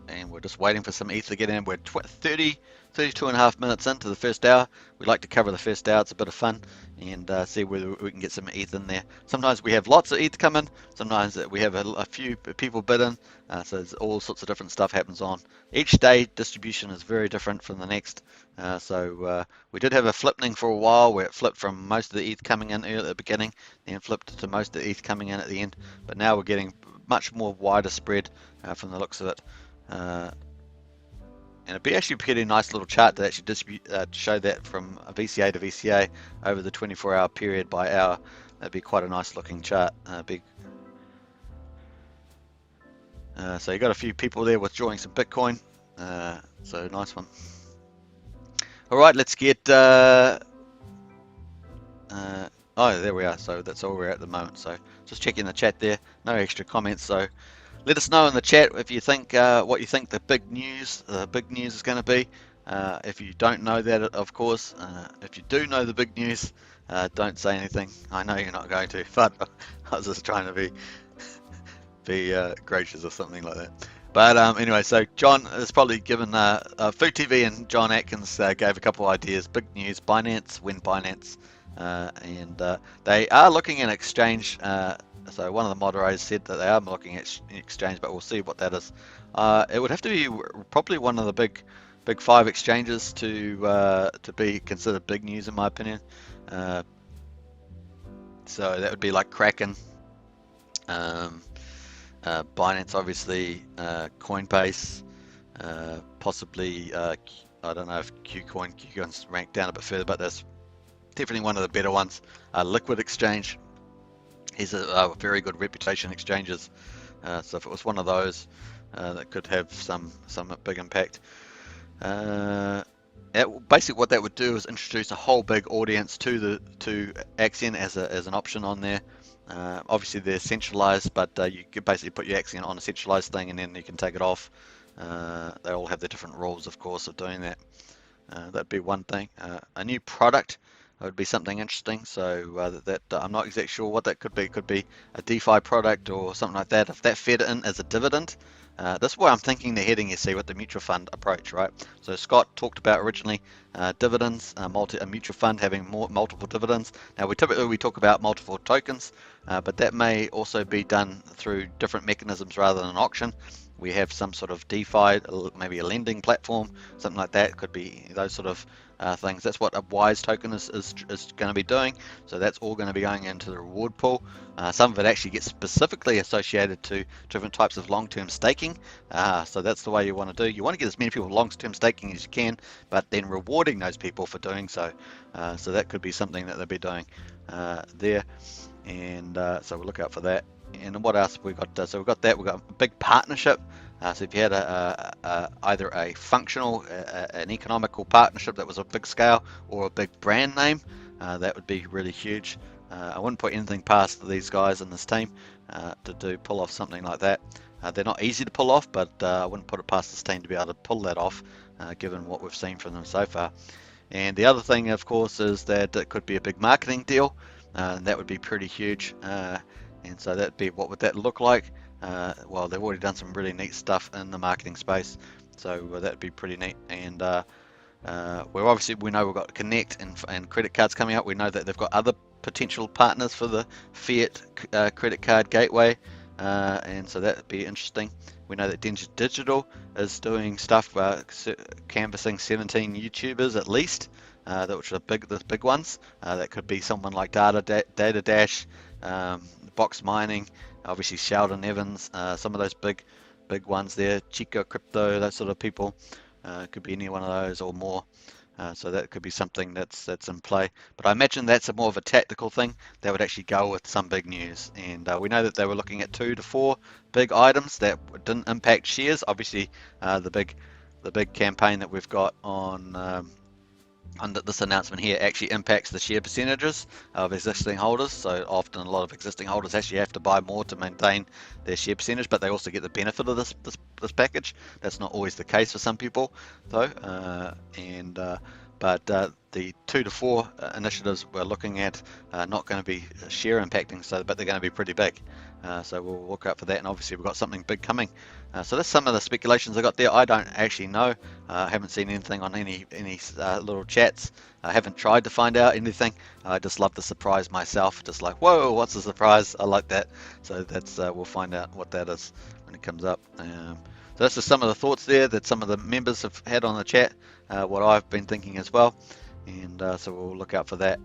And we're just waiting for some ETH to get in. We're 32 and a half minutes into the first hour. We like to cover the first hour. It's a bit of fun, and see whether we can get some ETH in there. Sometimes we have lots of ETH come in. Sometimes we have a few people bid in. So there's all sorts of different stuff happens on. Each day distribution is very different from the next. So we did have a flippening for a while, where it flipped from most of the ETH coming in early at the beginning, then flipped to most of the ETH coming in at the end. But now we're getting much more wider spread from the looks of it. And it'd be actually a pretty nice little chart to actually distribute, show that from a VCA to VCA over the 24-hour period by hour. That'd be quite a nice looking chart. So you got a few people there withdrawing some Bitcoin. So nice one. All right, let's get. Oh, there we are. So that's all we're at the moment. So just checking the chat there. No extra comments. So let us know in the chat if you think what you think the big news is going to be. If you don't know that, of course. If you do know the big news, don't say anything. I know you're not going to, but I was just trying to be gracious or something like that. But anyway, so John has probably given Food TV, and John Atkins gave a couple ideas. Big news: Binance, when Binance, and they are looking at exchange. So one of the moderators said that they are looking at exchange, but we'll see what that is. It would have to be probably one of the big 5 exchanges to be considered big news, in my opinion. So that would be like Kraken, Binance, obviously, Coinbase, possibly. I don't know if KuCoin's ranked down a bit further, but that's definitely one of the better ones. Liquid Exchange. He's a very good reputation exchanges, so if it was one of those, that could have some big impact. Basically, what that would do is introduce a whole big audience to Axion as an option on there. Obviously, they're centralized, but you could basically put your Axion on a centralized thing, and then you can take it off. They all have their different rules, of course, of doing that. That'd be one thing. A new product. would be something interesting. So I'm not exactly sure what that could be. It could be a DeFi product or something like that. If that fed in as a dividend, that's where I'm thinking they're heading, you see, with the mutual fund approach, right? So Scott talked about originally dividends, a mutual fund having multiple dividends. Now we typically talk about multiple tokens, but that may also be done through different mechanisms rather than an auction. We have some sort of DeFi, maybe a lending platform, something like that. It could be those sort of things. That's what a WISE token is going to be doing. So that's all going to be going into the reward pool. Some of it actually gets specifically associated to different types of long-term staking. So that's the way you want to do. You want to get as many people long-term staking as you can, but then rewarding those people for doing so. So that could be something that they'll be doing there. And so we'll look out for that. And what else we got? So we've got that. We've got a big partnership. So if you had either a functional, an economical partnership that was a big scale, or a big brand name, that would be really huge. I wouldn't put anything past these guys in this team to pull off something like that. They're not easy to pull off, but I wouldn't put it past this team to be able to pull that off, given what we've seen from them so far. And the other thing, of course, is that it could be a big marketing deal. And that would be pretty huge. And so that'd be, what would that look like? Well, they've already done some really neat stuff in the marketing space, so that'd be pretty neat. And we know we've got Connect and credit cards coming up. We know that they've got other potential partners for the Fiat credit card gateway, and so that'd be interesting. We know that Digital is doing stuff, canvassing 17 YouTubers at least, which are the big ones. That could be someone like Data Dash, Box Mining, obviously Sheldon Evans, some of those big ones there, Chico Crypto, those sort of people. Could be any one of those or more. So that could be something that's in play. But I imagine that's more of a tactical thing that would actually go with some big news. And we know that they were looking at 2 to 4 big items that didn't impact shares. Obviously, the big campaign that we've got on this announcement here actually impacts the share percentages of existing holders. So often a lot of existing holders actually have to buy more to maintain their share percentage, but they also get the benefit of this package. That's not always the case for some people though. But the 2 to 4 initiatives we're looking at are not going to be share impacting, but they're going to be pretty big. So we'll look out for that, and obviously we've got something big coming. So that's some of the speculations I got there. I don't actually know. I haven't seen anything on any little chats. I haven't tried to find out anything. I just love the surprise myself. Just like, whoa, what's the surprise? I like that. So that's we'll find out what that is when it comes up. So that's just some of the thoughts there that some of the members have had on the chat. What I've been thinking as well. And so we'll look out for that.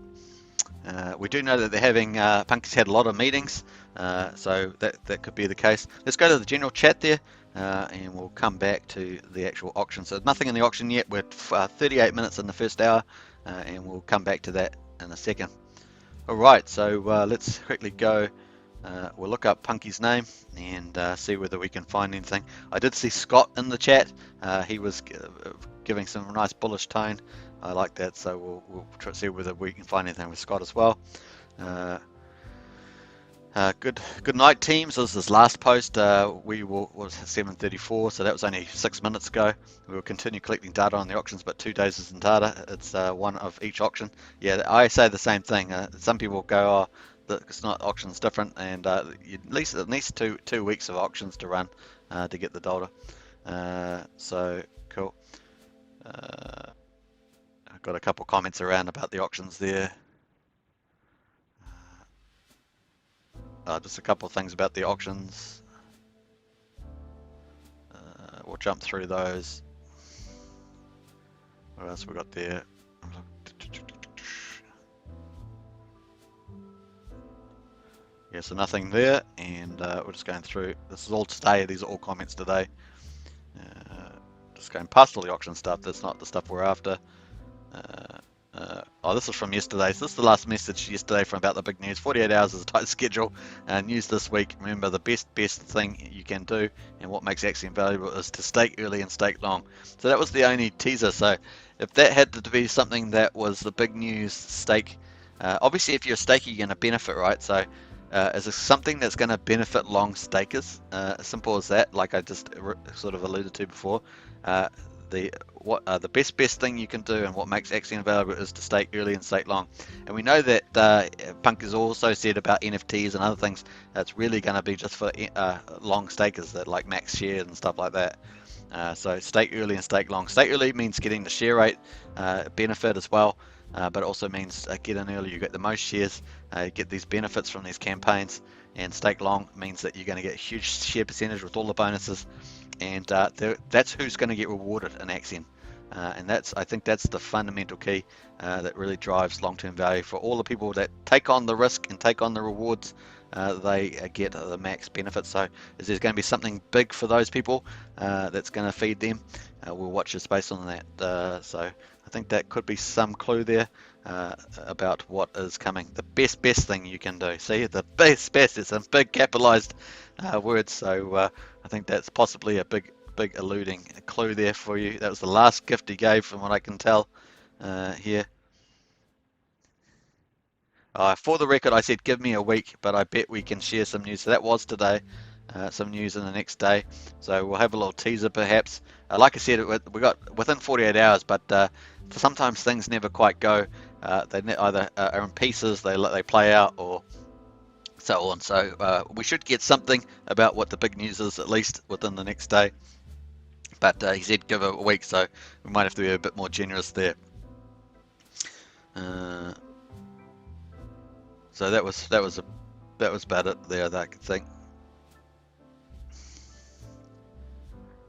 We do know that they're having, Punky's had a lot of meetings, so that could be the case. Let's go to the general chat there, and we'll come back to the actual auction. So nothing in the auction yet. We're 38 minutes in the first hour, and we'll come back to that in a second. All right, so let's quickly go. We'll look up Punky's name and see whether we can find anything. I did see Scott in the chat. He was giving some nice bullish tone. I like that, so we'll try to see whether we can find anything with Scott as well. Good night, teams. This is his last post. Was 7:34, so that was only 6 minutes ago. We will continue collecting data on the auctions, but 2 days isn't data. It's one of each auction. Yeah, I say the same thing. Some people go, oh, it's not auctions different, and at least two weeks of auctions to run to get the data. So cool. I've got a couple comments around about the auctions there. Just a couple of things about the auctions. We'll jump through those. What else we got there? Yeah, so nothing there, and we're just going through. This is all today. These are all comments today. Just going past all the auction stuff. That's not the stuff we're after. This is from yesterday. So this is the last message yesterday from about the big news. 48 hours is a tight schedule. News this week. Remember, the best thing you can do and what makes Axion valuable is to stake early and stake long. So that was the only teaser. So if that had to be something that was the big news, stake. Obviously, if you're a staker, you're going to benefit, right? So is it something that's going to benefit long stakers? Simple as that, like I just sort of alluded to before. the best thing you can do and what makes Axion valuable is to stake early and stake long. And we know that Punk has also said about NFTs and other things that's really going to be just for long stakers that like max shares and stuff like that. So stake early and stake long. Stake early means getting the share rate benefit as well, but it also means get in early, you get the most shares, you get these benefits from these campaigns. And stake long means that you're going to get a huge share percentage with all the bonuses, and that's who's going to get rewarded in Axion. And I think that's the fundamental key that really drives long-term value for all the people that take on the risk and take on the rewards. They get the max benefits. So is there going to be something big for those people that's going to feed them? We'll watch this based on that. So I think that could be some clue there about what is coming. The best thing you can do. See, the best is some big capitalized words. So I think that's possibly a big alluding clue there for you. That was the last gift he gave, from what I can tell here. For the record, I said give me a week, but I bet we can share some news. So that was today, some news in the next day. So we'll have a little teaser perhaps. Like I said, we got within 48 hours, but sometimes things never quite go. They either are in pieces, they play out, or so on. So we should get something about what the big news is at least within the next day. But he said give it a week, so we might have to be a bit more generous there. So that was about it there that I could think.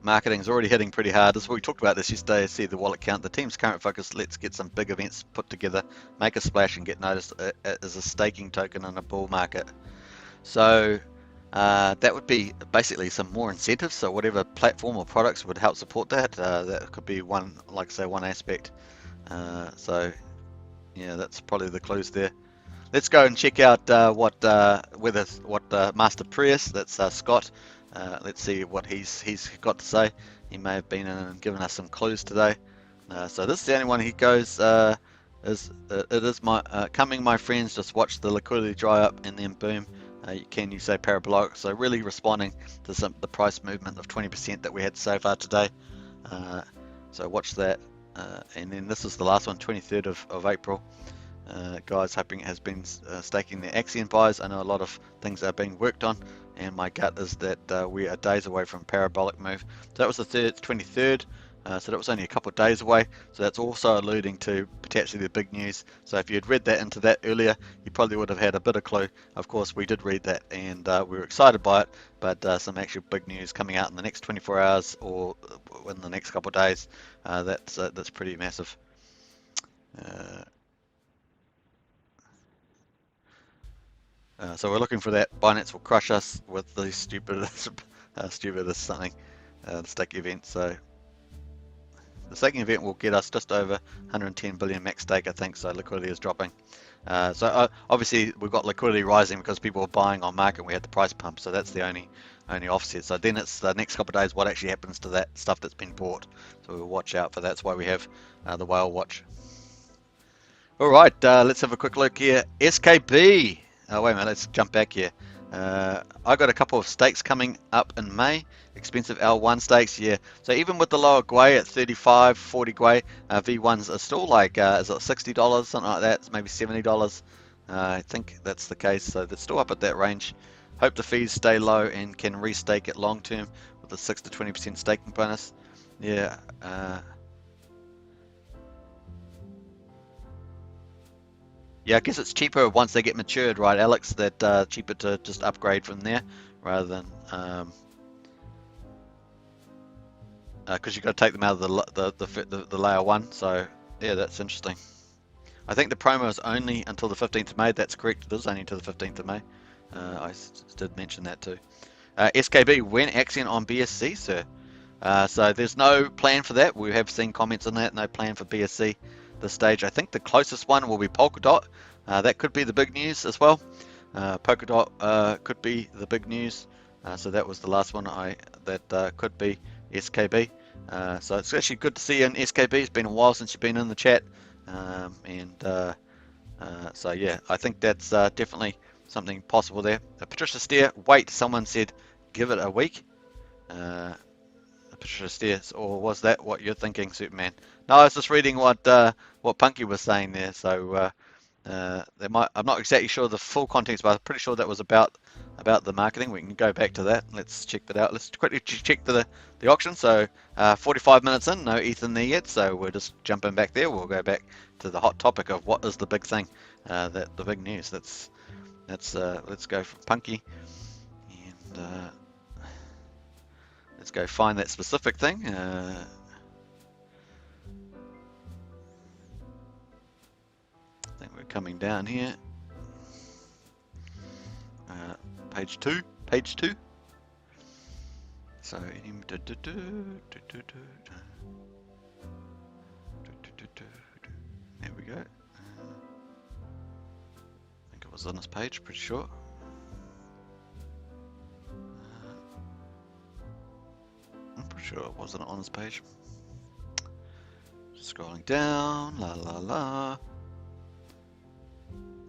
Marketing's already hitting pretty hard. We talked about this yesterday. See the wallet count. The team's current focus: let's get some big events put together, make a splash, and get noticed as a staking token in a bull market. So that would be basically some more incentives. So whatever platform or products would help support that, that could be one, like I say, one aspect. So yeah, that's probably the clues there. Let's go and check out what Master Prius, that's Scott. Let's see what he's got to say. He may have been in and given us some clues today. So this is the only one he goes. It is my coming, my friends. Just watch the liquidity dry up and then boom. Can you say parabolic? So really responding to the price movement of 20% that we had so far today. So watch that. And then this is the last one, 23rd of April. Guys hoping it has been staking their Axion buys. I know a lot of things are being worked on, and my gut is that we are days away from parabolic move. So that was the 23rd, so that was only a couple of days away. So that's also alluding to potentially the big news. So if you had read that into that earlier, you probably would have had a bit of clue. Of course, we did read that, and we were excited by it, but some actual big news coming out in the next 24 hours or in the next couple of days. That's pretty massive. So we're looking for that. Binance will crush us with the stupidest something, the stake event. So the staking event will get us just over 110 billion max stake, I think. So liquidity is dropping. So obviously we've got liquidity rising because people are buying on market. And we had the price pump, so that's the only offset. So then it's the next couple of days what actually happens to that stuff that's been bought. So we'll watch out for that. That's why we have the whale watch. All right, let's have a quick look here. SKB. Oh, wait a minute, let's jump back here. I got a couple of stakes coming up in May. Expensive L1 stakes, yeah. So even with the lower Gwei at 35, 40 Gwei, V1s are still like, is it $60, something like that? It's maybe $70. I think that's the case. So they're still up at that range. Hope the fees stay low and can restake it long term with a 6 to 20% staking bonus. Yeah. Yeah, I guess it's cheaper once they get matured, right, Alex? That cheaper to just upgrade from there rather than because you've got to take them out of the layer one. So yeah, that's interesting. I think the promo is only until the 15th of May. That's correct. It is only until the 15th of May. I did mention that too. SKB, when Axion on BSC, sir? So there's no plan for that. We have seen comments on that. No plan for BSC this stage. I think the closest one will be Polkadot. That could be the big news as well. Polkadot could be the big news. So that was the last one that could be SKB. So it's actually good to see you in SKB. It's been a while since you've been in the chat. So yeah, I think that's definitely something possible there. Patricia Steer, wait, someone said give it a week. Patricia Steers, or was that what you're thinking, Superman? No, I was just reading what Punky was saying there. So I'm not exactly sure the full context, but I'm pretty sure that was about the marketing. We can go back to that. Let's check that out. Let's quickly check the auction. So 45 minutes in, no ETH in there yet. So we're just jumping back there. We'll go back to the hot topic of what is the big thing, the big news. Let's go for Punky and let's go find that specific thing. I think we're coming down here. Page two. So there we go. I think it was on this page, pretty sure. I'm pretty sure it wasn't on this page. Just scrolling down, la la la.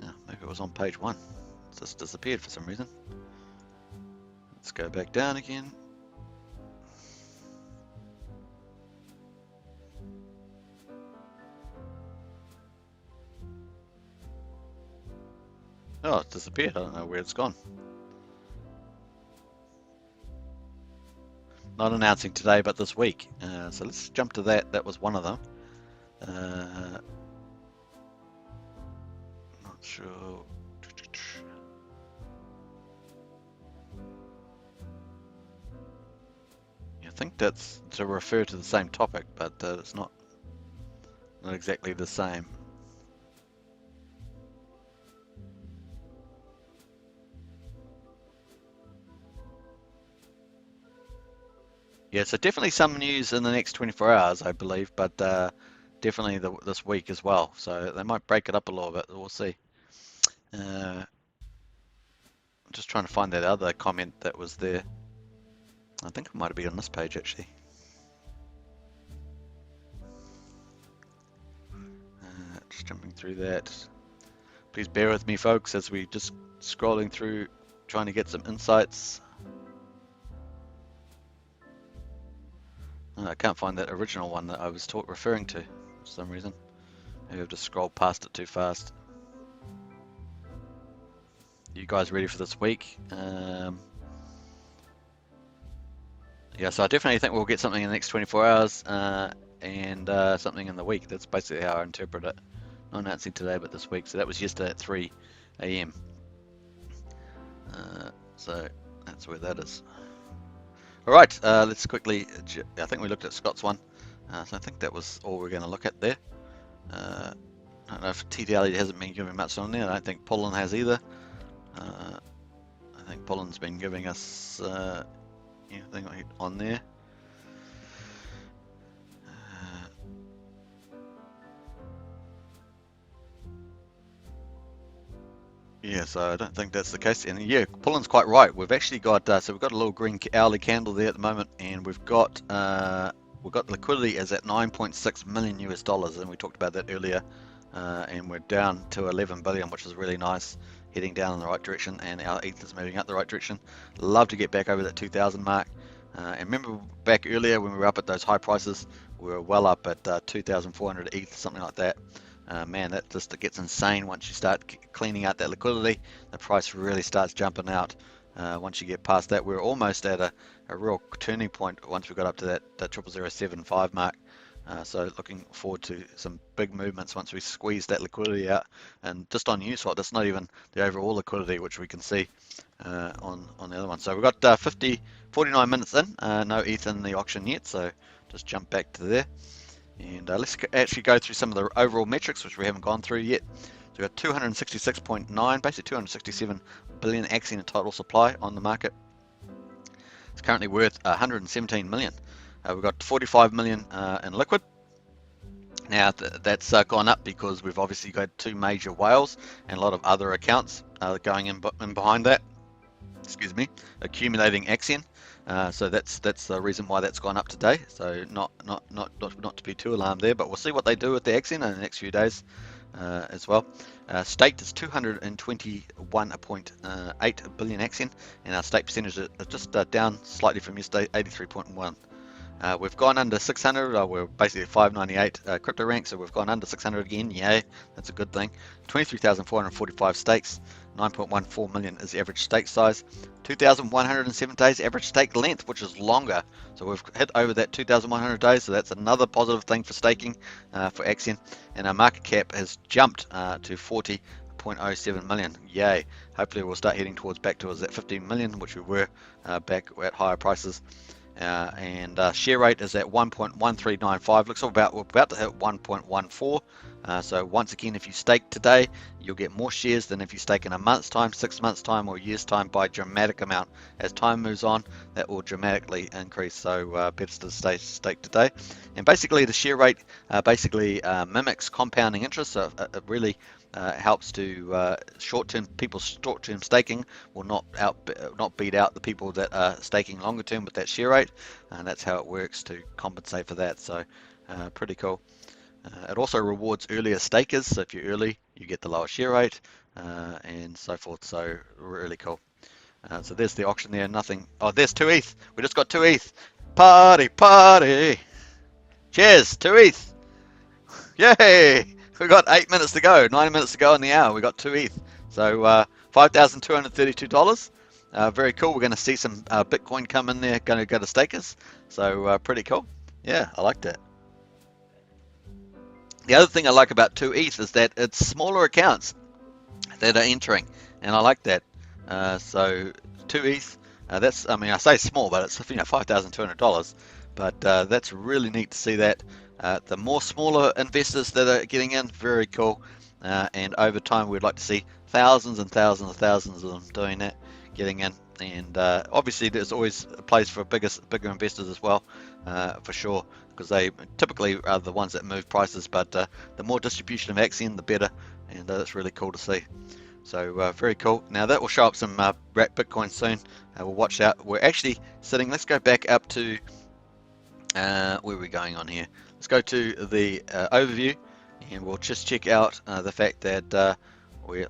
Yeah, maybe it was on page 1. It's just disappeared for some reason. Let's go back down again. Oh, it's disappeared. I don't know where it's gone. Not announcing today, but this week. So let's jump to that. That was one of them. Not sure. I think that's to refer to the same topic, but it's not exactly the same. Yeah, so definitely some news in the next 24 hours, I believe, but definitely this week as well. So they might break it up a little bit. We'll see. I'm just trying to find that other comment that was there. I think it might have been on this page, actually. Just jumping through that. Please bear with me, folks, as we just scrolling through, trying to get some insights. I can't find that original one that I was referring to for some reason. Maybe I've just scrolled past it too fast. You guys ready for this week? Yeah, so I definitely think we'll get something in the next 24 hours and something in the week. That's basically how I interpret it. Not announcing today, but this week. So that was yesterday at 3 a.m. So that's where that is. All right, let's quickly, I think we looked at Scott's one. So I think that was all we're going to look at there. I don't know if TDL hasn't been giving much on there. I don't think Pullen has either. I think Pullen's been giving us anything on there. Yeah, so I don't think that's the case. And yeah, Pullen's quite right. We've actually got so we've got a little green hourly candle there at the moment, and we've got liquidity is at 9.6 million US dollars, and we talked about that earlier. And we're down to 11 billion, which is really nice, heading down in the right direction, and our ETH is moving up the right direction. Love to get back over that 2,000 mark. And remember back earlier when we were up at those high prices, we were well up at 2,400 ETH, something like that. Man, that just gets insane once you start cleaning out that liquidity. The price really starts jumping out. Once you get past that, we're almost at a real turning point once we got up to that 0.0075 mark. So looking forward to some big movements once we squeeze that liquidity out. And just on Uniswap, that's not even the overall liquidity, which we can see on the other one. So we've got 49 minutes in, no ETH in the auction yet, so just jump back to there. And let's actually go through some of the overall metrics, which we haven't gone through yet. So we've got 266.9, basically 267 billion Axion in total supply on the market. It's currently worth 117 million. We've got 45 million in liquid. Now that's gone up because we've obviously got 2 major whales and a lot of other accounts going in behind that. Excuse me, accumulating Axion. So that's the reason why that's gone up today. So not to be too alarmed there, but we'll see what they do with the Axion in the next few days as well. Staked is 221.8 billion Axion, and our stake percentage is just down slightly from yesterday, 83.1. We've gone under 600. We're basically 598 crypto rank, so we've gone under 600 again. Yay, that's a good thing. 23,445 stakes. 9.14 million is the average stake size. 2,107 days average stake length, which is longer. So we've hit over that 2,100 days, so that's another positive thing for staking for Axion. And our market cap has jumped to 40.07 million. Yay. Hopefully we'll start heading back towards that 15 million, which we were back at higher prices. And share rate is at 1.1395. Looks like we're about to hit 1.14. So once again, if you stake today, you'll get more shares than if you stake in a month's time, 6 months time, or a year's time by a dramatic amount. As time moves on, that will dramatically increase. So better to stake today. And basically, the share rate mimics compounding interest. So it really helps to people's short-term staking will not beat out the people that are staking longer term with that share rate, and that's how it works to compensate for that. So pretty cool. It also rewards earlier stakers, so if you're early, you get the lower share rate, and so forth. So really cool. So there's the auction there. Nothing. Oh, there's 2 ETH. We just got 2 ETH. Party. Cheers, 2 ETH. Yay! We got 8 minutes to go, 9 minutes to go in the hour. We got 2 ETH. So $5,232. Very cool. We're going to see some Bitcoin come in there, going to go to stakers. So pretty cool. Yeah, I like that. The other thing I like about 2 ETH is that it's smaller accounts that are entering, and I like that. So 2 ETH, that's, I mean, I say small, but it's $5,200. But that's really neat to see that. The more smaller investors that are getting in, very cool. And over time, we'd like to see thousands and thousands of them doing that, getting in. And obviously, there's always a place for bigger investors as well, for sure, because they typically are the ones that move prices. But the more distribution of Axion, the better, and that's really cool to see. So very cool. Now that will show up some wrap Bitcoin soon. We'll watch out. We're actually sitting. Let's go back up to where are we going on here? Let's go to the overview, and we'll just check out the fact that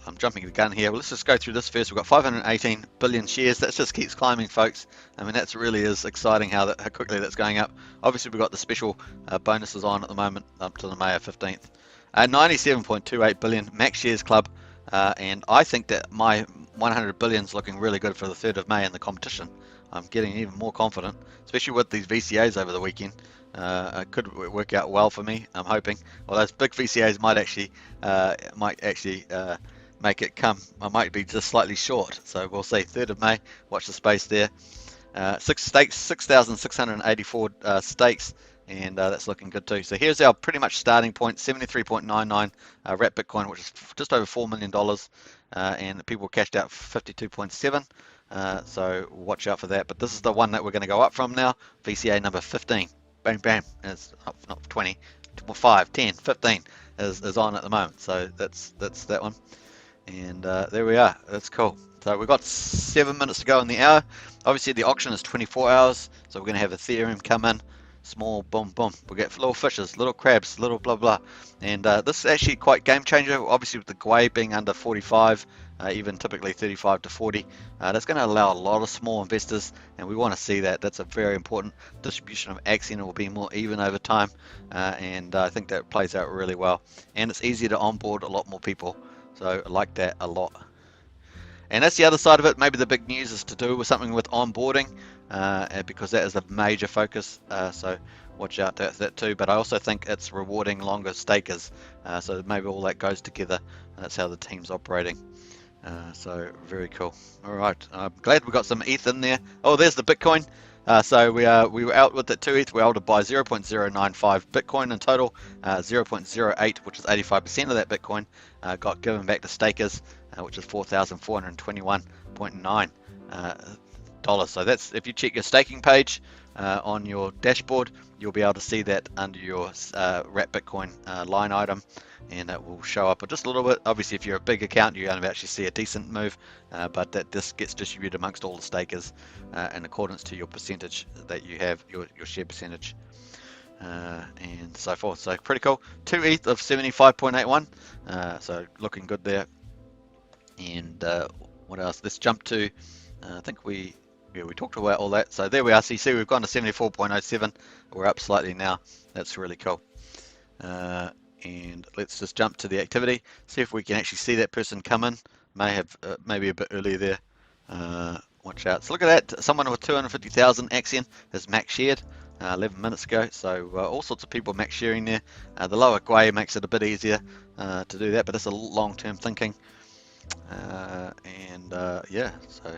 I'm jumping the gun here. Well, let's just go through this first. We've got 518 billion shares. That just keeps climbing, folks. I mean, that really is exciting how quickly that's going up. Obviously, we've got the special bonuses on at the moment up to the May 15th. 97.28 billion max shares club, and I think that my 100 billion is looking really good for the 3rd of May in the competition. I'm getting even more confident, especially with these VCAs over the weekend. It could work out well for me, I'm hoping. Well, those big VCAs might actually make it come. I might be just slightly short, so we'll see. 3rd of May, watch the space there. 6,684 stakes, and that's looking good too. So here's our pretty much starting point, 73.99 wrap Bitcoin, which is just over $4 million, and people cashed out 52.7. So watch out for that. But this is the one that we're going to go up from now. VCA number 15. Bam, bam. It's not 20, 5, 10, 15 is on at the moment. So that's that one. And there we are. That's cool. So we've got 7 minutes to go in the hour. Obviously, the auction is 24 hours. So we're going to have Ethereum come in. Small, boom, boom. We'll get little fishes, little crabs, little blah, blah. And this is actually quite game changer. Obviously, with the Gwei being under 45, even typically 35 to 40, that's going to allow a lot of small investors, and we want to see that. That's a very important distribution of Axion. It will be more even over time, and I think that plays out really well. And it's easier to onboard a lot more people, so I like that a lot. And that's the other side of it. Maybe the big news is to do with something with onboarding, because that is a major focus. So watch out for that too. But I also think it's rewarding longer stakers. So maybe all that goes together. That's how the team's operating. So very cool. All right. I'm glad we got some ETH in there. Oh, there's the Bitcoin. So we were out with that 2 ETH. We were able to buy 0.095 Bitcoin in total. 0.08, which is 85% of that Bitcoin, got given back to stakers, which is $4,421.9 dollars. So that's, if you check your staking page on your dashboard, you'll be able to see that under your wrap Bitcoin line item, and that will show up just a little bit. Obviously, if you're a big account, you're going to actually see a decent move, but that this gets distributed amongst all the stakers in accordance to your percentage that you have, your share percentage, and so forth. So pretty cool. 2 ETH of 75.81, so looking good there. And what else? Let's jump to, I think we yeah, we talked about all that. So there we are. So you see we've gone to 74.07. We're up slightly now. That's really cool. And let's just jump to the activity, see if we can actually see that person come in. May have maybe a bit earlier there. Watch out. So look at that. Someone with 250,000 Axion has max shared 11 minutes ago. So all sorts of people max sharing there. The lower gwei makes it a bit easier to do that, but it's a long-term thinking. Yeah, so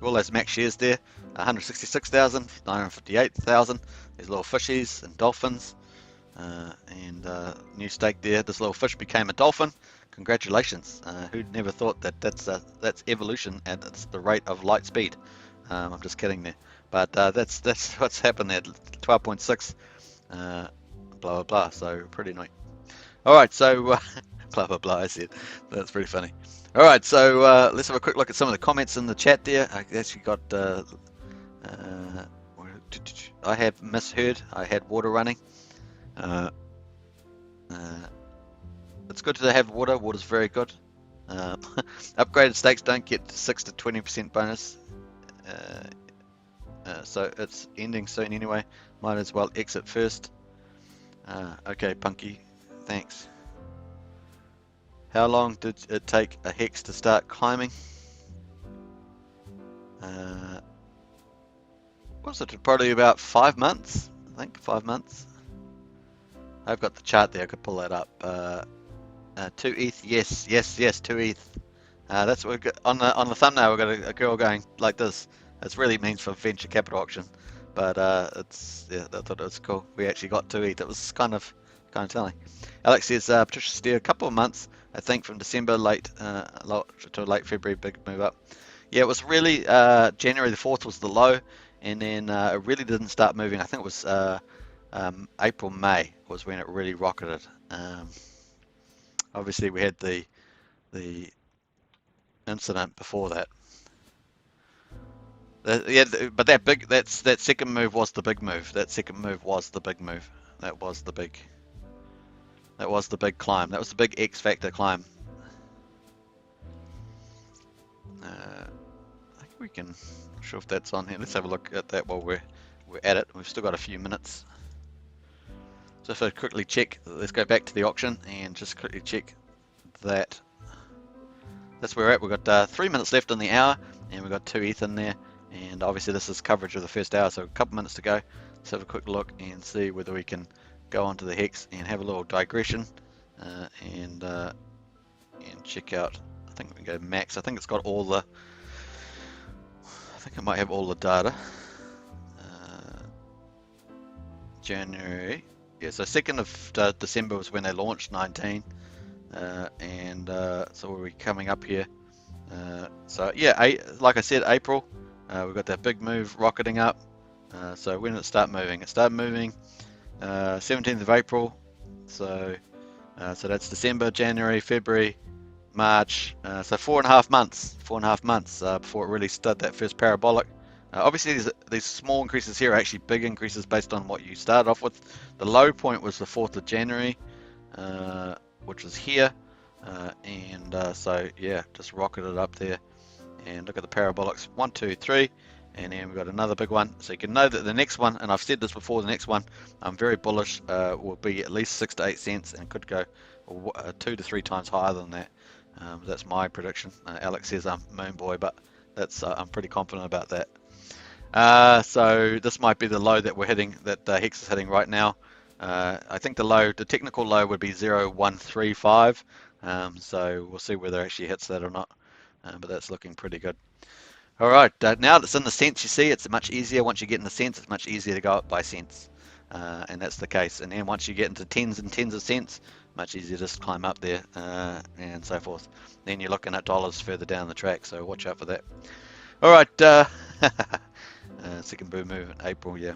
all those max shares there, 166,000, 958,000. There's little fishies and dolphins. New stake there. This little fish became a dolphin. Congratulations. Who'd never thought that that's evolution and it's the rate of light speed. I'm just kidding there. But that's what's happened there. 12.6. Blah blah blah. So pretty neat. All right. So blah blah blah. I said that's pretty funny. All right. So let's have a quick look at some of the comments in the chat there. I actually got. I have misheard. I had water running. It's good to have water. Water's very good. Upgraded stakes don't get 6 to 20% bonus. So it's ending soon anyway. Might as well exit first. Okay, Punky. Thanks. How long did it take a hex to start climbing? Was it probably about 5 months? I think 5 months. I've got the chart there. I could pull that up. 2 ETH. Yes. 2 ETH. That's what we got on the thumbnail. We've got a girl going like this. It really means for venture capital auction, but I thought it was cool. We actually got 2 ETH. It was kind of telling. Alex says Patricia Steer, a couple of months, I think, from December to late February, big move up. Yeah, it was really January the 4th was the low, and then it really didn't start moving. I think it was April, May was when it really rocketed. Obviously, we had the incident before that. But that second move was the big move. That second move was the big move. That was the big climb. That was the big X factor climb. I think we can. Not sure if that's on here. Let's have a look at that while we're at it. We've still got a few minutes. So if I quickly check, let's go back to the auction and just quickly check that. That's where we're at. We've got 3 minutes left in the hour, and we've got 2 ETH in there. And obviously this is coverage of the first hour, so a couple minutes to go. Let's have a quick look and see whether we can go onto the Hex and have a little digression and check out. I think we can go max. I think it's got all the. I think it might have all the data. January. Yeah, so 2nd of December was when they launched 19, so we're coming up here. So yeah, like I said, April, we've got that big move rocketing up. So when did it start moving? It started moving 17th of April. So that's December, January, February, March. So 4.5 months. 4.5 months before it really stood that first parabolic. Obviously, these small increases here are actually big increases based on what you started off with. The low point was the 4th of January, which was here. So, yeah, just rocketed up there. And look at the parabolics. 1, 2, 3. And then we've got another big one. So you can know that the next one, and I've said this before, the next one, I'm very bullish, will be at least 6 to 8 cents and could go 2 to 3 times higher than that. That's my prediction. Alex says I'm moon boy, but that's I'm pretty confident about that. So this might be the low that we're hitting, that Hex is hitting right now. I think the technical low would be 0.135. So we'll see whether it actually hits that or not. But that's looking pretty good. All right, now that's in the cents, you see, it's much easier. Once you get in the cents, it's much easier to go up by cents. And that's the case. And then once you get into tens and tens of cents, much easier to just climb up there and so forth. Then you're looking at dollars further down the track, so watch out for that. All right, second boom move in April, yeah.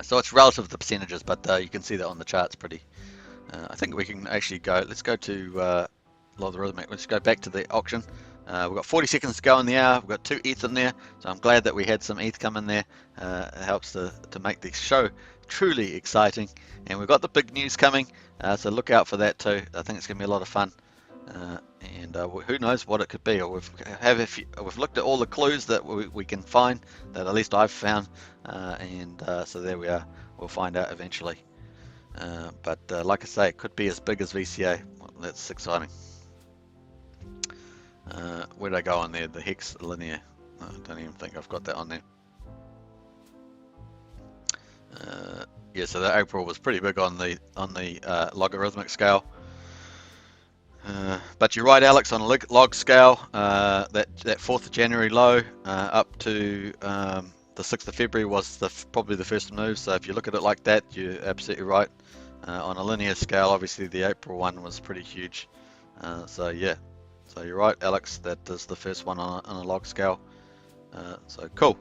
So it's relative to the percentages, but you can see that on the charts pretty. I think we can actually go, let's go to logarithmic, let's go back to the auction. We've got 40 seconds to go in the hour. We've got 2 ETH in there, so I'm glad that we had some ETH come in there. It helps to make the show truly exciting. And we've got the big news coming, so look out for that too. I think it's going to be a lot of fun. And who knows what it could be. Or we've looked at all the clues that we can find, that at least I've found, so there we are. We'll find out eventually. But like I say, it could be as big as VCA. Well, that's exciting. Where did I go on there? The Hex linear. I don't even think I've got that on there. Yeah, so the April was pretty big on the logarithmic scale. But you're right, Alex, on a log scale, that 4th of January low up to the 6th of February was probably the first move. So if you look at it like that, you're absolutely right. On a linear scale, obviously the April one was pretty huge. So yeah, so you're right, Alex, that is the first one on a log scale. So cool.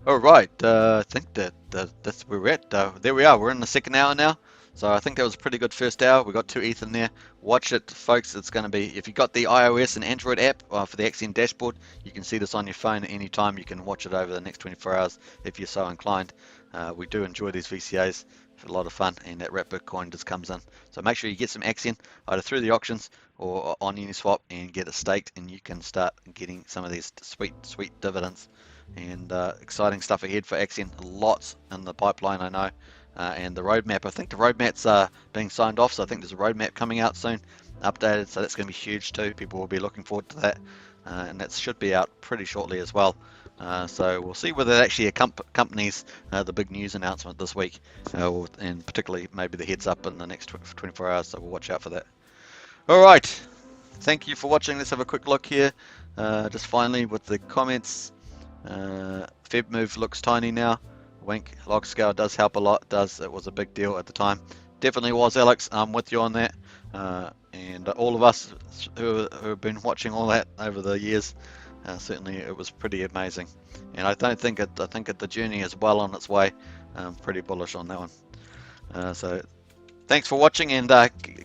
All right, I think that's where we're at. There we are. We're in the second hour now. So I think that was a pretty good first hour. We got 2 ETH in there. Watch it, folks. It's going to be, if you got the iOS and Android app for the Axion dashboard, you can see this on your phone at any time. You can watch it over the next 24 hours if you're so inclined. We do enjoy these VCAs. It's a lot of fun, and that wrap Bitcoin just comes in. So make sure you get some Axion either through the auctions or on Uniswap and get it staked, and you can start getting some of these sweet dividends. And exciting stuff ahead for Axion. Lots in the pipeline, I know. And the roadmap, I think the roadmap's being signed off, so I think there's a roadmap coming out soon, updated, so that's going to be huge too. People will be looking forward to that, and that should be out pretty shortly as well. So we'll see whether it actually accompanies the big news announcement this week, and particularly maybe the heads up in the next 24 hours, so we'll watch out for that. All right, thank you for watching. Let's have a quick look here, just finally with the comments. Feb move looks tiny now. Wink, log scale does help a lot. It was a big deal at the time. Definitely was, Alex. I'm with you on that. And all of us who have been watching all that over the years, certainly it was pretty amazing. And I think the journey is well on its way. I'm pretty bullish on that one. So thanks for watching, and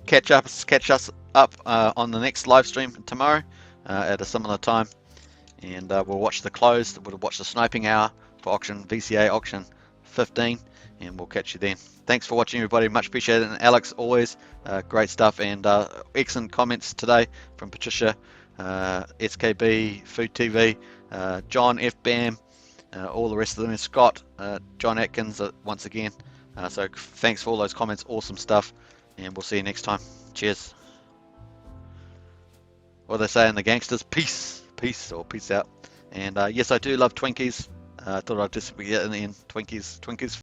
catch us up on the next live stream tomorrow at a similar time. And we'll watch the close. We'll watch the sniping hour for auction, VCA auction 15, and we'll catch you then. Thanks for watching, everybody. Much appreciated. And Alex, always great stuff, and excellent comments today from Patricia, SKB, Food TV, John F. Bam, all the rest of them, Scott, John Atkins once again. So thanks for all those comments. Awesome stuff, and we'll see you next time. Cheers. What they say in the gangsters, peace or peace out. And yes, I do love Twinkies. I thought I'd just get in the end, Twinkies